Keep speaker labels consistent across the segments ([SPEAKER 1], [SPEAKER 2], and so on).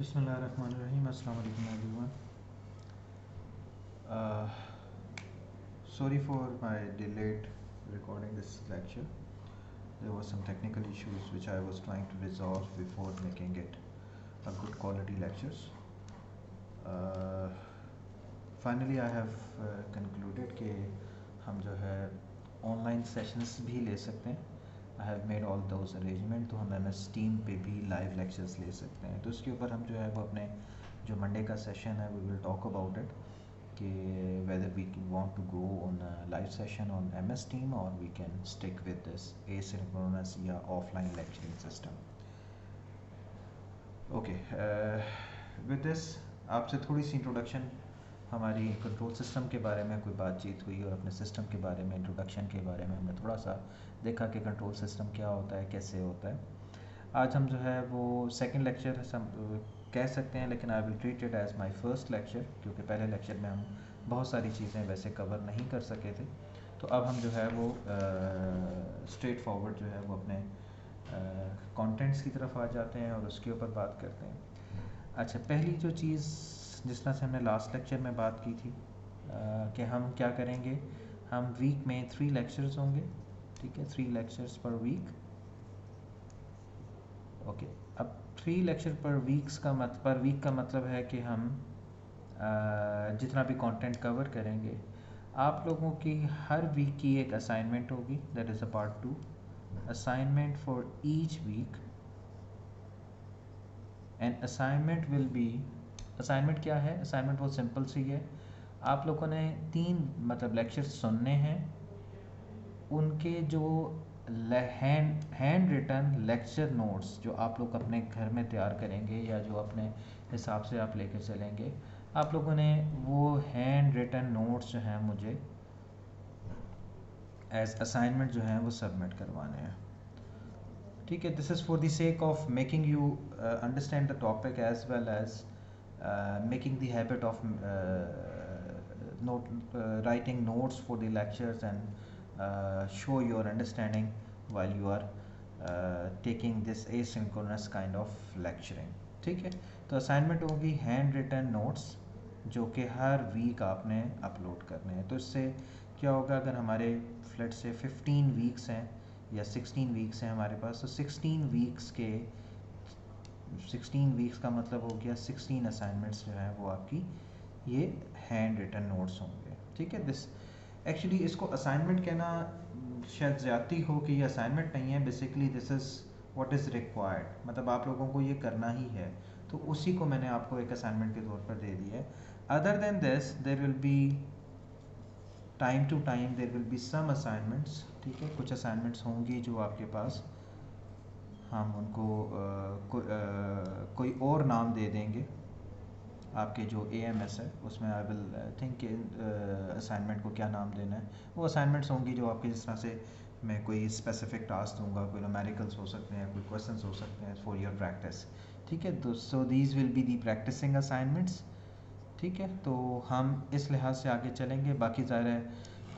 [SPEAKER 1] Bismillahirrahmanirrahim. Assalamu alaikum everyone. Uh, Sorry for my delayed recording this lecture. There was some technical issues which I was trying to resolve before making it a good quality lectures. Uh, Finally I have concluded कि हम जो है online sessions भी ले सकते हैं. I have made all those arrangement, तो हम MS Team पे भी live lectures ले सकते हैं. तो इसके ऊपर हम जो है वो अपने जो मंडे का सेशन है we will talk about it कि whether we want to go on a live session on MS Team or we can stick with this asynchronous या offline lecturing system. Okay, with this आपसे थोड़ी सी introduction हमारी control system के बारे में कोई बातचीत हुई और अपने सिस्टम के बारे में इंट्रोडक्शन के बारे में हमने थोड़ा सा देखा कि कंट्रोल सिस्टम क्या होता है, कैसे होता है. आज हम जो है वो सेकंड लेक्चर कह सकते हैं, लेकिन I will treat it as my first lecture क्योंकि पहले लेक्चर में हम बहुत सारी चीज़ें वैसे कवर नहीं कर सके थे. तो अब हम जो है वो स्ट्रेट फॉरवर्ड जो है वो अपने कंटेंट्स की तरफ आ जाते हैं और उसके ऊपर बात करते हैं. अच्छा, पहली जो चीज़ जिस तरह से हमने लास्ट लेक्चर में बात की थी कि हम क्या करेंगे, हम वीक में 3 लेक्चर्स होंगे. ठीक है, 3 लेक्चर्स पर वीक. ओके, अब 3 लेक्चर पर वीक का मतलब है कि हम जितना भी कंटेंट कवर करेंगे, आप लोगों की हर वीक की एक असाइनमेंट होगी. That is a part 2 assignment for each week. And assignment will be, assignment क्या है? असाइनमेंट बहुत सिंपल सी है. आप लोगों ने 3 लेक्चर्स सुनने हैं, उनके जो हैंड रिटन लेक्चर नोट्स जो आप लोग अपने घर में तैयार करेंगे या जो अपने हिसाब से आप लेकर चलेंगे, आप लोगों ने वो हैंड रिटन नोट्स जो हैं मुझे एज असाइनमेंट जो हैं वो सबमिट करवाने हैं. ठीक है, this is for the sake of making you understand the topic as well as making the habit of writing notes for the lectures and show your understanding while you are taking this asynchronous kind of lecturing. ठीक है, तो assignment होगी hand written notes जो कि हर week आपने upload करने हैं. तो इससे क्या होगा, अगर हमारे फ्लैट से 15 वीक्स हैं या 16 वीक्स हैं हमारे पास, तो 16 वीक्स का मतलब हो गया 16 असाइनमेंट्स जो हैं वो आपकी ये हैंड रिटन नोट्स होंगे. ठीक है, दिस एक्चुअली इसको असाइनमेंट कहना शायद ज़्यादती हो कि ये असाइनमेंट नहीं है. Basically this is what is required, मतलब आप लोगों को ये करना ही है, तो उसी को मैंने आपको एक असाइनमेंट के तौर पर दे दिया है. Other than this there will be time to time there will be some assignments. ठीक है, कुछ असाइनमेंट्स होंगी जो आपके पास हम उनको कोई और नाम दे देंगे. आपके जो AMS है उसमें आई विल थिंक असाइनमेंट को क्या नाम देना है. वो असाइनमेंट्स होंगी जो आपके, जिस तरह से मैं कोई स्पेसिफिक टास्क दूंगा, कोई न्यूमेरिकल्स हो सकते हैं, कोई क्वेश्चंस हो सकते हैं फॉर योर प्रैक्टिस. ठीक है, तो so these will be the practising assignments. ठीक है, तो हम इस लिहाज से आगे चलेंगे. बाकी ज़ाहिर है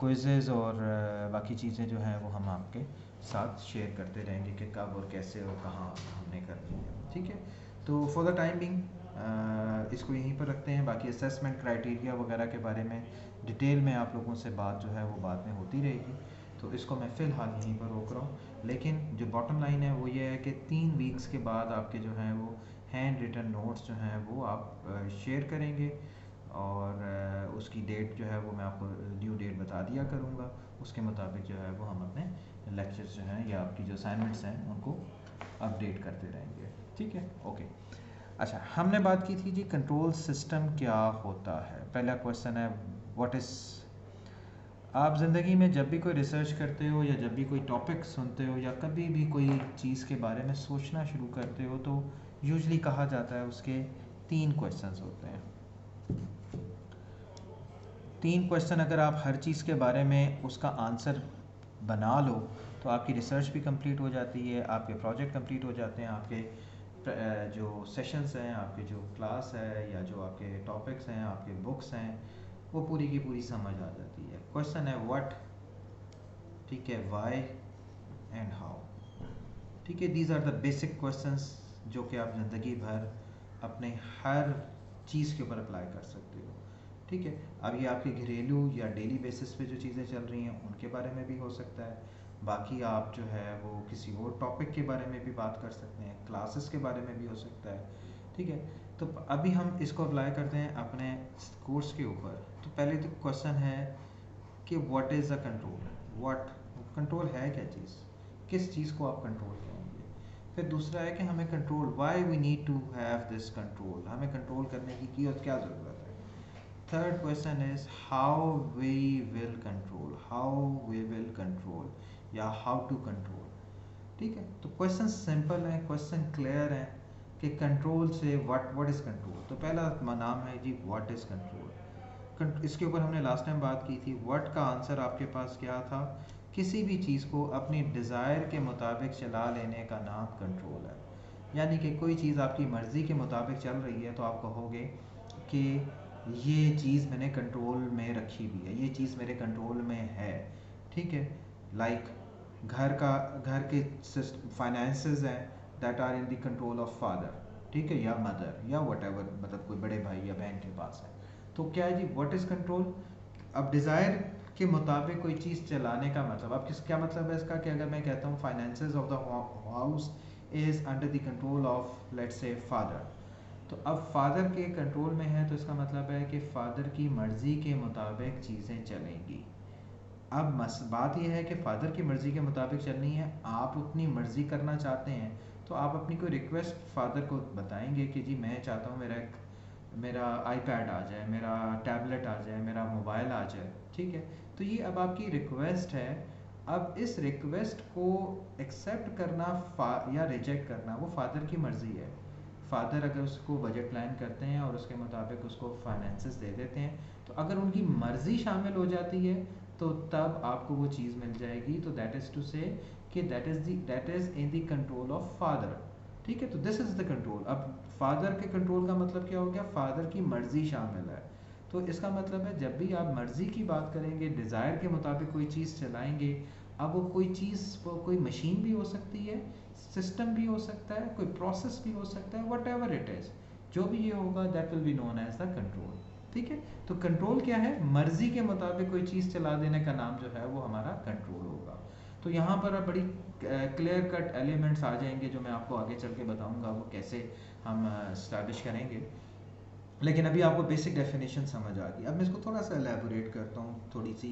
[SPEAKER 1] क्विज़ेज़ और बाकी चीज़ें जो हैं वो हम आपके साथ शेयर करते रहेंगे कि कब और कैसे और कहाँ हमने करनी है. ठीक है, तो फॉर द टाइम बिंग इसको यहीं पर रखते हैं. बाकी असेसमेंट क्राइटेरिया वगैरह के बारे में डिटेल में आप लोगों से बात जो है वो बाद में होती रहेगी, तो इसको मैं फ़िलहाल यहीं पर रोक रहा हूँ. लेकिन जो बॉटम लाइन है वो ये है कि 3 वीक्स के बाद आपके जो हैं वो हैंड रिटन नोट्स जो हैं वो आप शेयर करेंगे और उसकी डेट जो है वो मैं आपको ड्यू डेट बता दिया करूँगा. उसके मुताबिक जो है वो हम अपने लेक्चर्स जो हैं या आपकी जो असाइनमेंट्स हैं उनको अपडेट करते रहेंगे. ठीक है, ओके. अच्छा, हमने बात की थी जी कंट्रोल सिस्टम क्या होता है. पहला क्वेश्चन है व्हाट इज़. आप ज़िंदगी में जब भी कोई रिसर्च करते हो या जब भी कोई टॉपिक सुनते हो या कभी भी कोई चीज़ के बारे में सोचना शुरू करते हो, तो यूजुअली कहा जाता है उसके 3 क्वेश्चंस होते हैं. 3 क्वेश्चन अगर आप हर चीज़ के बारे में उसका आंसर बना लो तो आपकी रिसर्च भी कंप्लीट हो जाती है, आपके प्रोजेक्ट कंप्लीट हो जाते हैं, आपके जो सेशंस हैं, आपके जो क्लास है या जो आपके टॉपिक्स हैं, आपके बुक्स हैं, वो पूरी की पूरी समझ आ जाती है. क्वेश्चन है व्हाट, ठीक है, व्हाई एंड हाउ. ठीक है, these are the basic questions जो कि आप ज़िंदगी भर अपने हर चीज़ के ऊपर अप्लाई कर सकते हो। ठीक है, अब ये आपके घरेलू या डेली बेसिस पे जो चीज़ें चल रही हैं उनके बारे में भी हो सकता है, बाकी आप जो है वो किसी और टॉपिक के बारे में भी बात कर सकते हैं, क्लासेस के बारे में भी हो सकता है। ठीक है, तो अभी हम इसको अप्लाई करते हैं अपने कोर्स के ऊपर। तो पहले तो क्वेश्चन है कि what is a control, what control है क्या चीज़, किस चीज़ को आप कंट्रोल करेंगे। फिर दूसरा है कि हमें control, why we need to have this control, हमें कंट्रोल करने की और क्या ज़रूरत है। Third question is how we will control, how we will control या हाउ टू कंट्रोल। ठीक है, तो क्वेश्चन सिंपल है, क्वेश्चन क्लियर है कि कंट्रोल से व्हाट इज़ कंट्रोल। तो पहला नाम है जी व्हाट इज़ कंट्रोल। इसके ऊपर हमने लास्ट टाइम बात की थी। व्हाट का आंसर आपके पास क्या था, किसी भी चीज़ को अपनी डिज़ायर के मुताबिक चला लेने का नाम कंट्रोल है। यानी कि कोई चीज़ आपकी मर्ज़ी के मुताबिक चल रही है तो आप कहोगे कि ये चीज़ मैंने कंट्रोल में रखी हुई है, ये चीज़ मेरे कंट्रोल में है। ठीक है, लाइक घर के फाइनेंसेस हैं that are in the control of father, ठीक है, या मदर या वट एवर, मतलब कोई बड़े भाई या बहन के पास है। तो क्या है जी व्हाट इज़ कंट्रोल। अब डिज़ायर के मुताबिक कोई चीज़ चलाने का मतलब, अब क्या मतलब है इसका, कि अगर मैं कहता हूँ finances of the house is under the control of let's say father, तो अब फादर के कंट्रोल में है तो इसका मतलब है कि फादर की मर्ज़ी के मुताबिक चीज़ें चलेंगी। अब बात यह है कि फ़ादर की मर्ज़ी के मुताबिक चलनी है, आप अपनी मर्ज़ी करना चाहते हैं तो आप अपनी कोई रिक्वेस्ट फादर को बताएंगे कि जी मैं चाहता हूँ मेरा आईपैड आ जाए, मेरा टैबलेट आ जाए, मेरा मोबाइल आ जाए। ठीक है, तो ये अब आपकी रिक्वेस्ट है। अब इस रिक्वेस्ट को एक्सेप्ट करना या रिजेक्ट करना वो फादर की मर्ज़ी है। फादर अगर उसको बजट प्लान करते हैं और उसके मुताबिक उसको फाइनेंसेस दे देते हैं, तो अगर उनकी मर्ज़ी शामिल हो जाती है तो तब आपको वो चीज़ मिल जाएगी। तो दैट इज़ टू से कि that is in the control of father. ठीक है, तो दिस इज़ द कंट्रोल। अब फादर के कंट्रोल का मतलब क्या हो गया, फादर की मर्ज़ी शामिल है। तो इसका मतलब है जब भी आप मर्ज़ी की बात करेंगे, डिज़ायर के मुताबिक कोई चीज़ चलाएंगे, अब वो कोई चीज़, वो कोई मशीन भी हो सकती है, सिस्टम भी हो सकता है, कोई प्रोसेस भी हो सकता है, वट एवर इट इज़, जो भी ये होगा that will be known as the control. ठीक है, तो कंट्रोल क्या है, मर्जी के मुताबिक कोई चीज़ चला देने का नाम जो है वो हमारा कंट्रोल होगा। तो यहाँ पर अब बड़ी क्लियर कट एलिमेंट्स आ जाएंगे जो मैं आपको आगे चल के बताऊँगा वो कैसे हम इस्टेब्लिश करेंगे, लेकिन अभी आपको बेसिक डेफिनेशन समझ आ गई। अब मैं इसको थोड़ा सा एलेबोरेट करता हूँ थोड़ी सी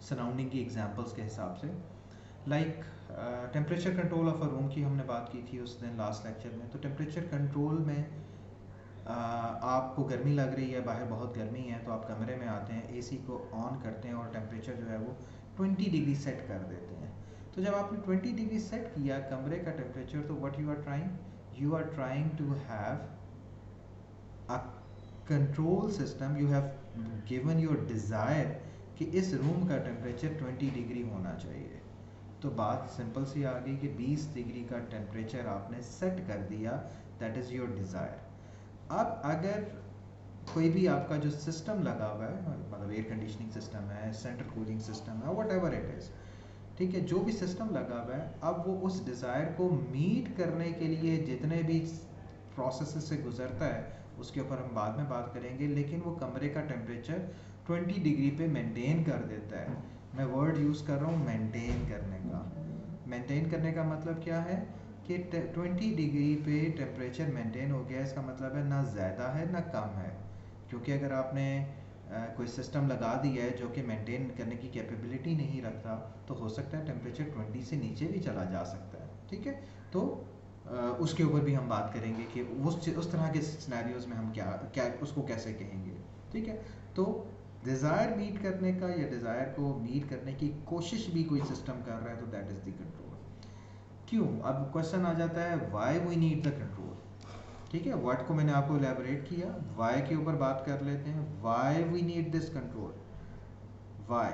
[SPEAKER 1] सराउंडिंग की एग्जांपल्स के हिसाब से। Like temperature control of a room की हमने बात की थी उस दिन लास्ट लेक्चर में। तो टेम्परेचर कंट्रोल में आपको गर्मी लग रही है, बाहर बहुत गर्मी है, तो आप कमरे में आते हैं, एसी को ऑन करते हैं और टेम्परेचर जो है वो 20 डिग्री सेट कर देते हैं। तो जब आपने 20 डिग्री सेट किया कमरे का टेम्परेचर, तो what you are trying to have a control system, you have given your desire कि इस रूम का टेम्परेचर 20 डिग्री होना चाहिए। तो बात सिंपल सी आ गई कि 20 डिग्री का टेम्परेचर आपने सेट कर दिया, दैट इज़ योर डिज़ायर। अब अगर कोई भी आपका जो सिस्टम लगा हुआ है, मतलब एयर कंडीशनिंग सिस्टम है, सेंट्रल कूलिंग सिस्टम है, वट एवर इट इज़, ठीक है, जो भी सिस्टम लगा हुआ है, अब वो उस डिज़ायर को मीट करने के लिए जितने भी प्रोसेस से गुजरता है उसके ऊपर हम बाद में बात करेंगे, लेकिन वो कमरे का टेम्परेचर 20 डिग्री पे मेंटेन कर देता है। मैं वर्ड यूज़ कर रहा हूँ मेंटेन करने का। मेंटेन करने का मतलब क्या है कि 20 डिग्री पे टेम्परेचर मेंटेन हो गया, इसका मतलब है ना ज़्यादा है ना कम है। क्योंकि अगर आपने कोई सिस्टम लगा दिया है जो कि मेंटेन करने की कैपेबिलिटी नहीं रखता, तो हो सकता है टेम्परेचर 20 से नीचे भी चला जा सकता है। ठीक है, तो उसके ऊपर भी हम बात करेंगे कि उस तरह के सिनेरियोज में हम क्या क्या उसको कैसे कहेंगे। ठीक है, तो डिज़ायर मीट करने का या डिज़ायर को मीट करने की कोशिश भी कोई सिस्टम कर रहा है, तो दैट इज़ द कंट्रोल। क्यों, अब क्वेश्चन आ जाता है why we need the control. ठीक है, व्हाट को मैंने आपको एलैबोरेट किया, व्हाई के ऊपर बात कर लेते हैं। Why we need this control, why.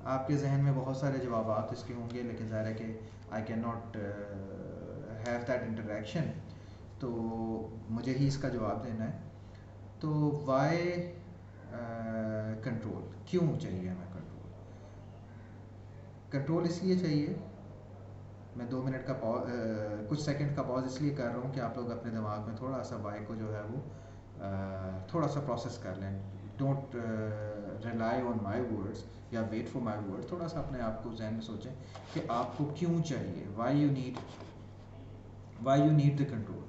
[SPEAKER 1] आपके जहन में बहुत सारे जवाब इसके होंगे, लेकिन ज़ाहिर है कि I can not have that interaction, तो मुझे ही इसका जवाब देना है। तो व्हाई कंट्रोल, क्यों चाहिए हमें कंट्रोल। कंट्रोल इसलिए चाहिए मैं 2 मिनट का कुछ सेकंड का पॉज इसलिए कर रहा हूँ कि आप लोग अपने दिमाग में थोड़ा सा वाई को जो है वो थोड़ा सा प्रोसेस कर लें। Don't rely on my words या वेट फॉर माई वर्ड्स, थोड़ा सा अपने आप को जहन में सोचें कि आपको क्यों चाहिए, why you need the control.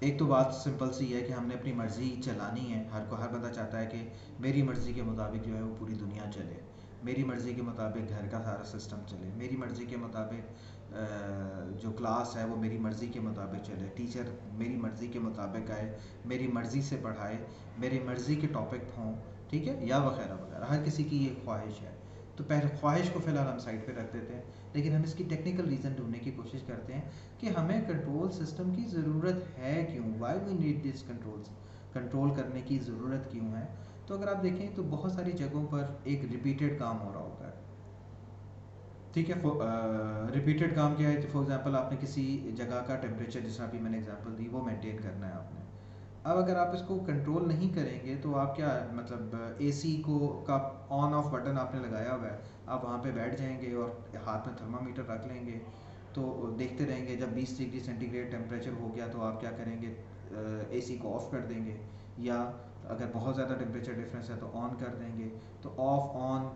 [SPEAKER 1] एक तो बात सिंपल सी है कि हमने अपनी मर्ज़ी चलानी है, हर बंदा चाहता है कि मेरी मर्ज़ी के मुताबिक जो है वो पूरी दुनिया चले, मेरी मर्ज़ी के मुताबिक घर का सारा सिस्टम चले, मेरी मर्ज़ी के मुताबिक जो क्लास है वो मेरी मर्ज़ी के मुताबिक चले, टीचर मेरी मर्ज़ी के मुताबिक आए, मेरी मर्ज़ी से पढ़ाए, मेरी मर्ज़ी के टॉपिक हों, ठीक है, या वगैरह वगैरह। हर किसी की ये ख्वाहिश है। तो पहले ख्वाहिश को फ़िलहाल हम साइड पे रख देते हैं, लेकिन हम इसकी टेक्निकल रीज़न ढूंढने की कोशिश करते हैं कि हमें कंट्रोल सिस्टम की ज़रूरत है क्यों, why we need this control करने की ज़रूरत क्यों है। तो अगर आप देखें तो बहुत सारी जगहों पर एक रिपीटेड काम हो रहा होता है, ठीक है। रिपीटेड काम क्या है, फॉर एग्जांपल आपने किसी जगह का टेम्परेचर, जिस अभी मैंने एग्जांपल दी, वो मेंटेन करना है आपने। अब अगर आप इसको कंट्रोल नहीं करेंगे तो आप क्या, मतलब एसी को का ऑन ऑफ बटन आपने लगाया हुआ है, आप वहाँ पे बैठ जाएंगे और हाथ में थर्मामीटर रख लेंगे, तो देखते रहेंगे। जब 20 डिग्री सेंटीग्रेड टेम्परेचर हो गया तो आप क्या करेंगे, एसी को ऑफ़ कर देंगे, या अगर बहुत ज़्यादा टेम्परेचर डिफरेंस है तो ऑन कर देंगे। तो ऑफ ऑन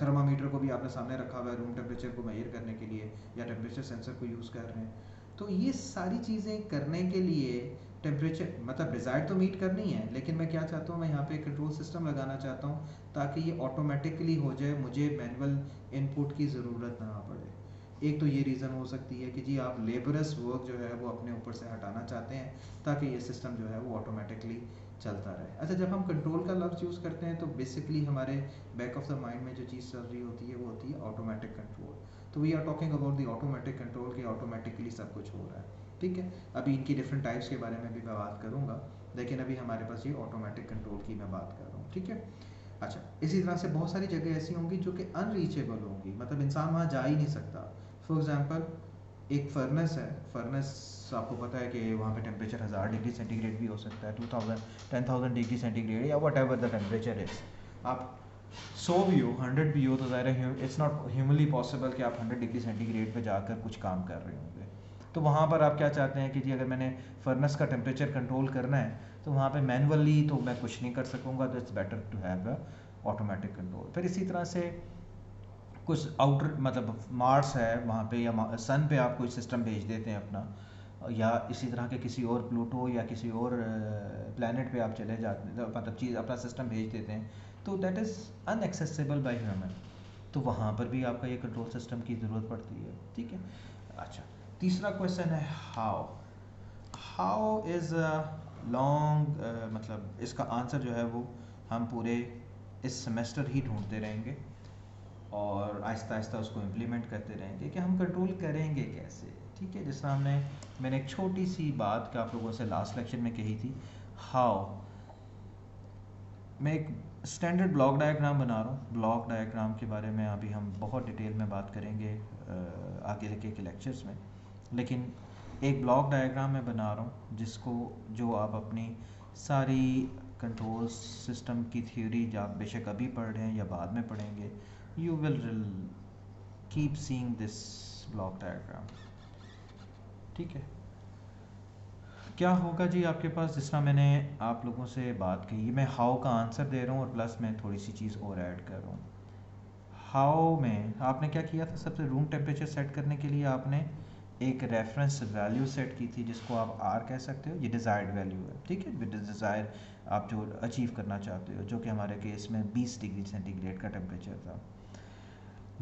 [SPEAKER 1] थर्मामीटर को भी आपने सामने रखा हुआ है रूम टेम्परेचर को मेजर करने के लिए, या टेम्परेचर सेंसर को यूज़ कर रहे हैं। तो ये सारी चीज़ें करने के लिए टेम्परेचर, मतलब डिज़ायर तो मीट करनी है, लेकिन मैं क्या चाहता हूँ, मैं यहाँ पे कंट्रोल सिस्टम लगाना चाहता हूँ ताकि ये ऑटोमेटिकली हो जाए, मुझे मैनुअल इनपुट की ज़रूरत ना पड़े। एक तो ये रीज़न हो सकती है कि जी आप लेबरस वर्क जो है वो अपने ऊपर से हटाना चाहते हैं ताकि ये सिस्टम जो है वो ऑटोमेटिकली चलता रहे। अच्छा, जब हम कंट्रोल का लफ्ज़ यूज़ करते हैं तो बेसिकली हमारे बैक ऑफ द माइंड में जो चीज़ चल रही होती है वो होती है ऑटोमेटिक कंट्रोल। तो we are talking about the automatic control के ऑटोमेटिकली सब कुछ हो रहा है, ठीक है। अभी इनकी डिफरेंट टाइप्स के बारे में भी मैं बात करूँगा, लेकिन अभी हमारे पास ये ऑटोमेटिक कंट्रोल की मैं बात कर रहा हूँ, ठीक है। अच्छा, इसी तरह से बहुत सारी जगह ऐसी होंगी जो कि अनरीचेबल होंगी, मतलब इंसान वहाँ जा ही नहीं सकता। फॉर एग्जांपल एक फर्नेस है, फर्नेस आपको पता है कि वहाँ पे टेम्परेचर 1000 डिग्री सेंटीग्रेड भी हो सकता है, 2000 10,000 डिग्री सेंटीग्रेड, या what ever the temperature is. आप 100 भी हो, 100 भी हो, तो ज़ाहिर है इट्स नॉट ह्यूमनली पॉसिबल कि आप 100 डिग्री सेंटीग्रेड पे जाकर कुछ काम कर रहे होंगे। तो वहाँ पर आप क्या चाहते हैं कि जी अगर मैंने फर्नेस का टेम्परेचर कंट्रोल करना है तो वहाँ पे मैनुअली तो मैं कुछ नहीं कर सकूँगा, तो it's better to have a automatic control. फिर इसी तरह से कुछ आउटर, मतलब मार्स है वहाँ पे, या सन पे आप कोई सिस्टम भेज देते हैं अपना, या इसी तरह के किसी और प्लूटो या किसी और प्लैनेट पे आप चले जाते हैं, मतलब चीज़ अपना सिस्टम भेज देते हैं, तो that is unaccessible by human. तो वहाँ पर भी आपका ये कंट्रोल सिस्टम की ज़रूरत पड़ती है, ठीक है। अच्छा, तीसरा क्वेश्चन है हाउ। हाउ इज़ लॉन्ग, मतलब इसका आंसर जो है वो हम पूरे इस सेमेस्टर ही ढूंढते रहेंगे और आहिस्ता आहिस्ता उसको इम्प्लीमेंट करते रहेंगे कि हम कंट्रोल करेंगे कैसे, ठीक है। जिस तरह मैंने एक छोटी सी बात का आप लोगों से लास्ट लेक्चर में कही थी, हाउ। मैं एक स्टैंडर्ड ब्लॉक डायग्राम बना रहा हूँ। ब्लॉक डायग्राम के बारे में अभी हम बहुत डिटेल में बात करेंगे आगे के लेक्चर्स में, लेकिन एक ब्लॉक डायग्राम मैं बना रहा हूँ जो आप अपनी सारी कंट्रोल सिस्टम की थ्योरी, जो आप बेशक अभी पढ़ रहे हैं या बाद में पढ़ेंगे, you will keep seeing this block diagram, ठीक है। क्या होगा जी आपके पास, जिस तरह मैंने आप लोगों से बात कही, मैं हाउ का आंसर दे रहा हूँ और प्लस मैं थोड़ी सी चीज़ और ऐड कर रहा हूँ। हाउ में आपने क्या किया था, सबसे रूम टेम्परेचर सेट करने के लिए आपने एक रेफरेंस वैल्यू सेट की थी जिसको आप आर कह सकते हो, ये डिज़ायर्ड वैल्यू है, ठीक है। विद डिज़ायर आप जो अचीव करना चाहते हो, जो कि हमारे केस में 20 डिग्री सेंटीग्रेड का टेम्परेचर था,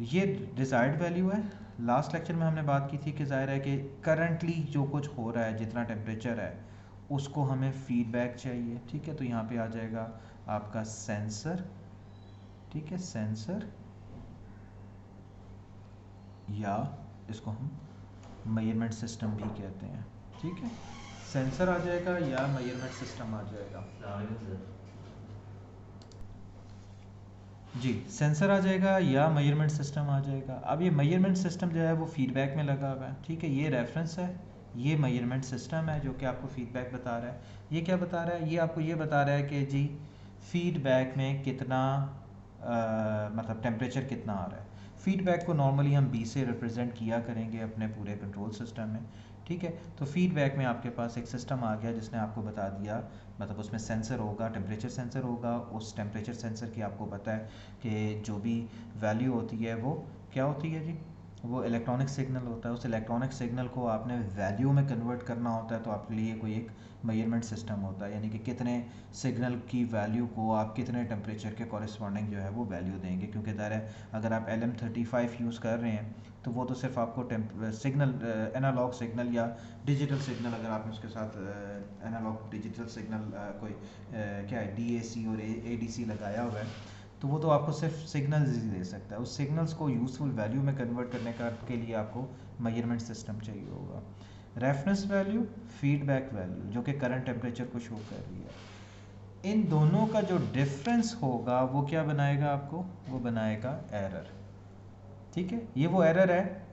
[SPEAKER 1] ये डिज़ायर्ड वैल्यू है। लास्ट लेक्चर में हमने बात की थी कि ज़ाहिर है कि करंटली जो कुछ हो रहा है, जितना टेम्परेचर है, उसको हमें फीडबैक चाहिए, ठीक है। तो यहाँ पे आ जाएगा आपका सेंसर, ठीक है, सेंसर, या इसको हम मेजरमेंट सिस्टम भी कहते हैं, ठीक है। सेंसर आ जाएगा या मेजरमेंट सिस्टम आ जाएगा जी, सेंसर आ जाएगा या मेजरमेंट सिस्टम आ जाएगा। अब ये मेजरमेंट सिस्टम जो है वो फीडबैक में लगा हुआ है, ठीक है। ये रेफरेंस है, ये मेजरमेंट सिस्टम है जो कि आपको फीडबैक बता रहा है। ये क्या बता रहा है, ये आपको ये बता रहा है कि जी फीडबैक में कितना मतलब टेम्परेचर कितना आ रहा है। फीडबैक को नॉर्मली हम बी से रिप्रेजेंट किया करेंगे अपने पूरे कंट्रोल सिस्टम में, ठीक है। तो फीडबैक में आपके पास एक सिस्टम आ गया जिसने आपको बता दिया, मतलब उसमें सेंसर होगा, टेम्परेचर सेंसर होगा। उस टेम्परेचर सेंसर की आपको पता है कि जो भी वैल्यू होती है वो क्या होती है जी, वो इलेक्ट्रॉनिक सिग्नल होता है। उस इलेक्ट्रॉनिक सिग्नल को आपने वैल्यू में कन्वर्ट करना होता है, तो आपके लिए कोई एक मेजरमेंट सिस्टम होता है, यानी कि कितने सिग्नल की वैल्यू को आप कितने टेम्परेचर के कॉरेस्पॉन्डिंग जो है वो वैल्यू देंगे। क्योंकि ज़ाहिर है अगर आप LM35 यूज़ कर रहे हैं तो वो तो सिर्फ आपको सिग्नल एनालॉग सिग्नल या डिजिटल सिग्नल, अगर आपने उसके साथ एनालॉग डिजिटल सिग्नल कोई क्या है DAC और ADC लगाया हुआ है, तो वो तो आपको सिर्फ सिग्नल्स ही दे सकता है। उस सिग्नल्स को यूज़फुल वैल्यू में कन्वर्ट करने का के लिए आपको मेजरमेंट सिस्टम चाहिए होगा। रेफरेंस वैल्यू, फीडबैक वैल्यू जो कि करंट टेम्परेचर को शो कर रही है, इन दोनों का जो डिफरेंस होगा वो क्या बनाएगा आपको, वो बनाएगा एरर, ठीक है। ये वो एरर है।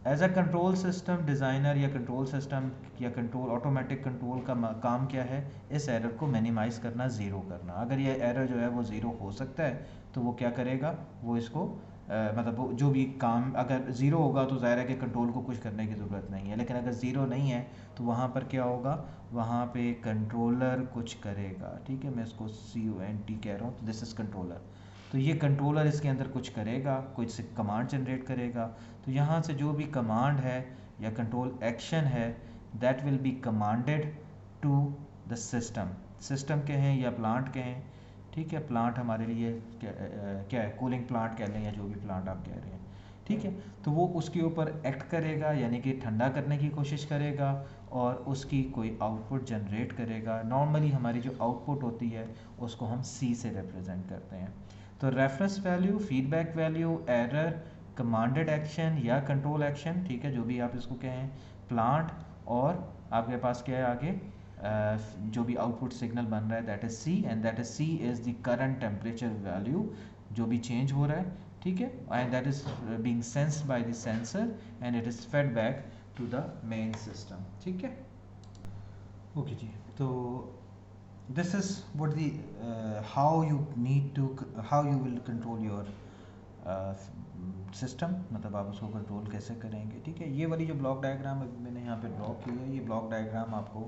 [SPEAKER 1] As a control system designer या कंट्रोल सिस्टम या कंट्रोल ऑटोमेटिक कंट्रोल का काम क्या है, इस एरर को मिनिमाइज़ करना, ज़ीरो करना। अगर ये एरर जो है वो ज़ीरो हो सकता है तो वो क्या करेगा, वो इसको मतलब वो जो भी काम अगर ज़ीरो होगा तो ज़ाहिर है कि कंट्रोल को कुछ करने की ज़रूरत नहीं है। लेकिन अगर ज़ीरो नहीं है तो वहाँ पर क्या होगा, वहाँ पे कंट्रोलर कुछ करेगा, ठीक है। मैं इसको CONT कह रहा हूँ, तो दिस इज़ कंट्रोलर। तो ये कंट्रोलर इसके अंदर कुछ करेगा, कुछ कमांड जनरेट करेगा। तो यहाँ से जो भी कमांड है या कंट्रोल एक्शन है, that will be commanded to the system. System के हैं या प्लांट के हैं, ठीक है। प्लांट हमारे लिए क्या है, कूलिंग प्लांट कह लें या जो भी प्लांट आप कह रहे हैं, ठीक है। तो वो उसके ऊपर एक्ट करेगा, यानी कि ठंडा करने की कोशिश करेगा और उसकी कोई आउटपुट जनरेट करेगा। नॉर्मली हमारी जो आउटपुट होती है उसको हम C से रिप्रेजेंट करते हैं। तो reference value, feedback value, error, commanded action या कंट्रोल एक्शन, ठीक है, जो भी आप इसको कहें, प्लांट, और आपके पास क्या है आगे, जो भी आउटपुट सिग्नल बन रहा है that is C, and that is C is the current temperature value जो भी चेंज हो रहा है, ठीक है। And that is being sensed by the sensor and it is fed back to the main system, ठीक है। ओके जी, तो this is what the how you need to how you will control your system, मतलब आप उसको control कैसे करेंगे, ठीक है। ये वाली जो ब्लॉक डायग्राम मैंने यहाँ पे ड्रॉ की है, ये ब्लॉक डायग्राम आपको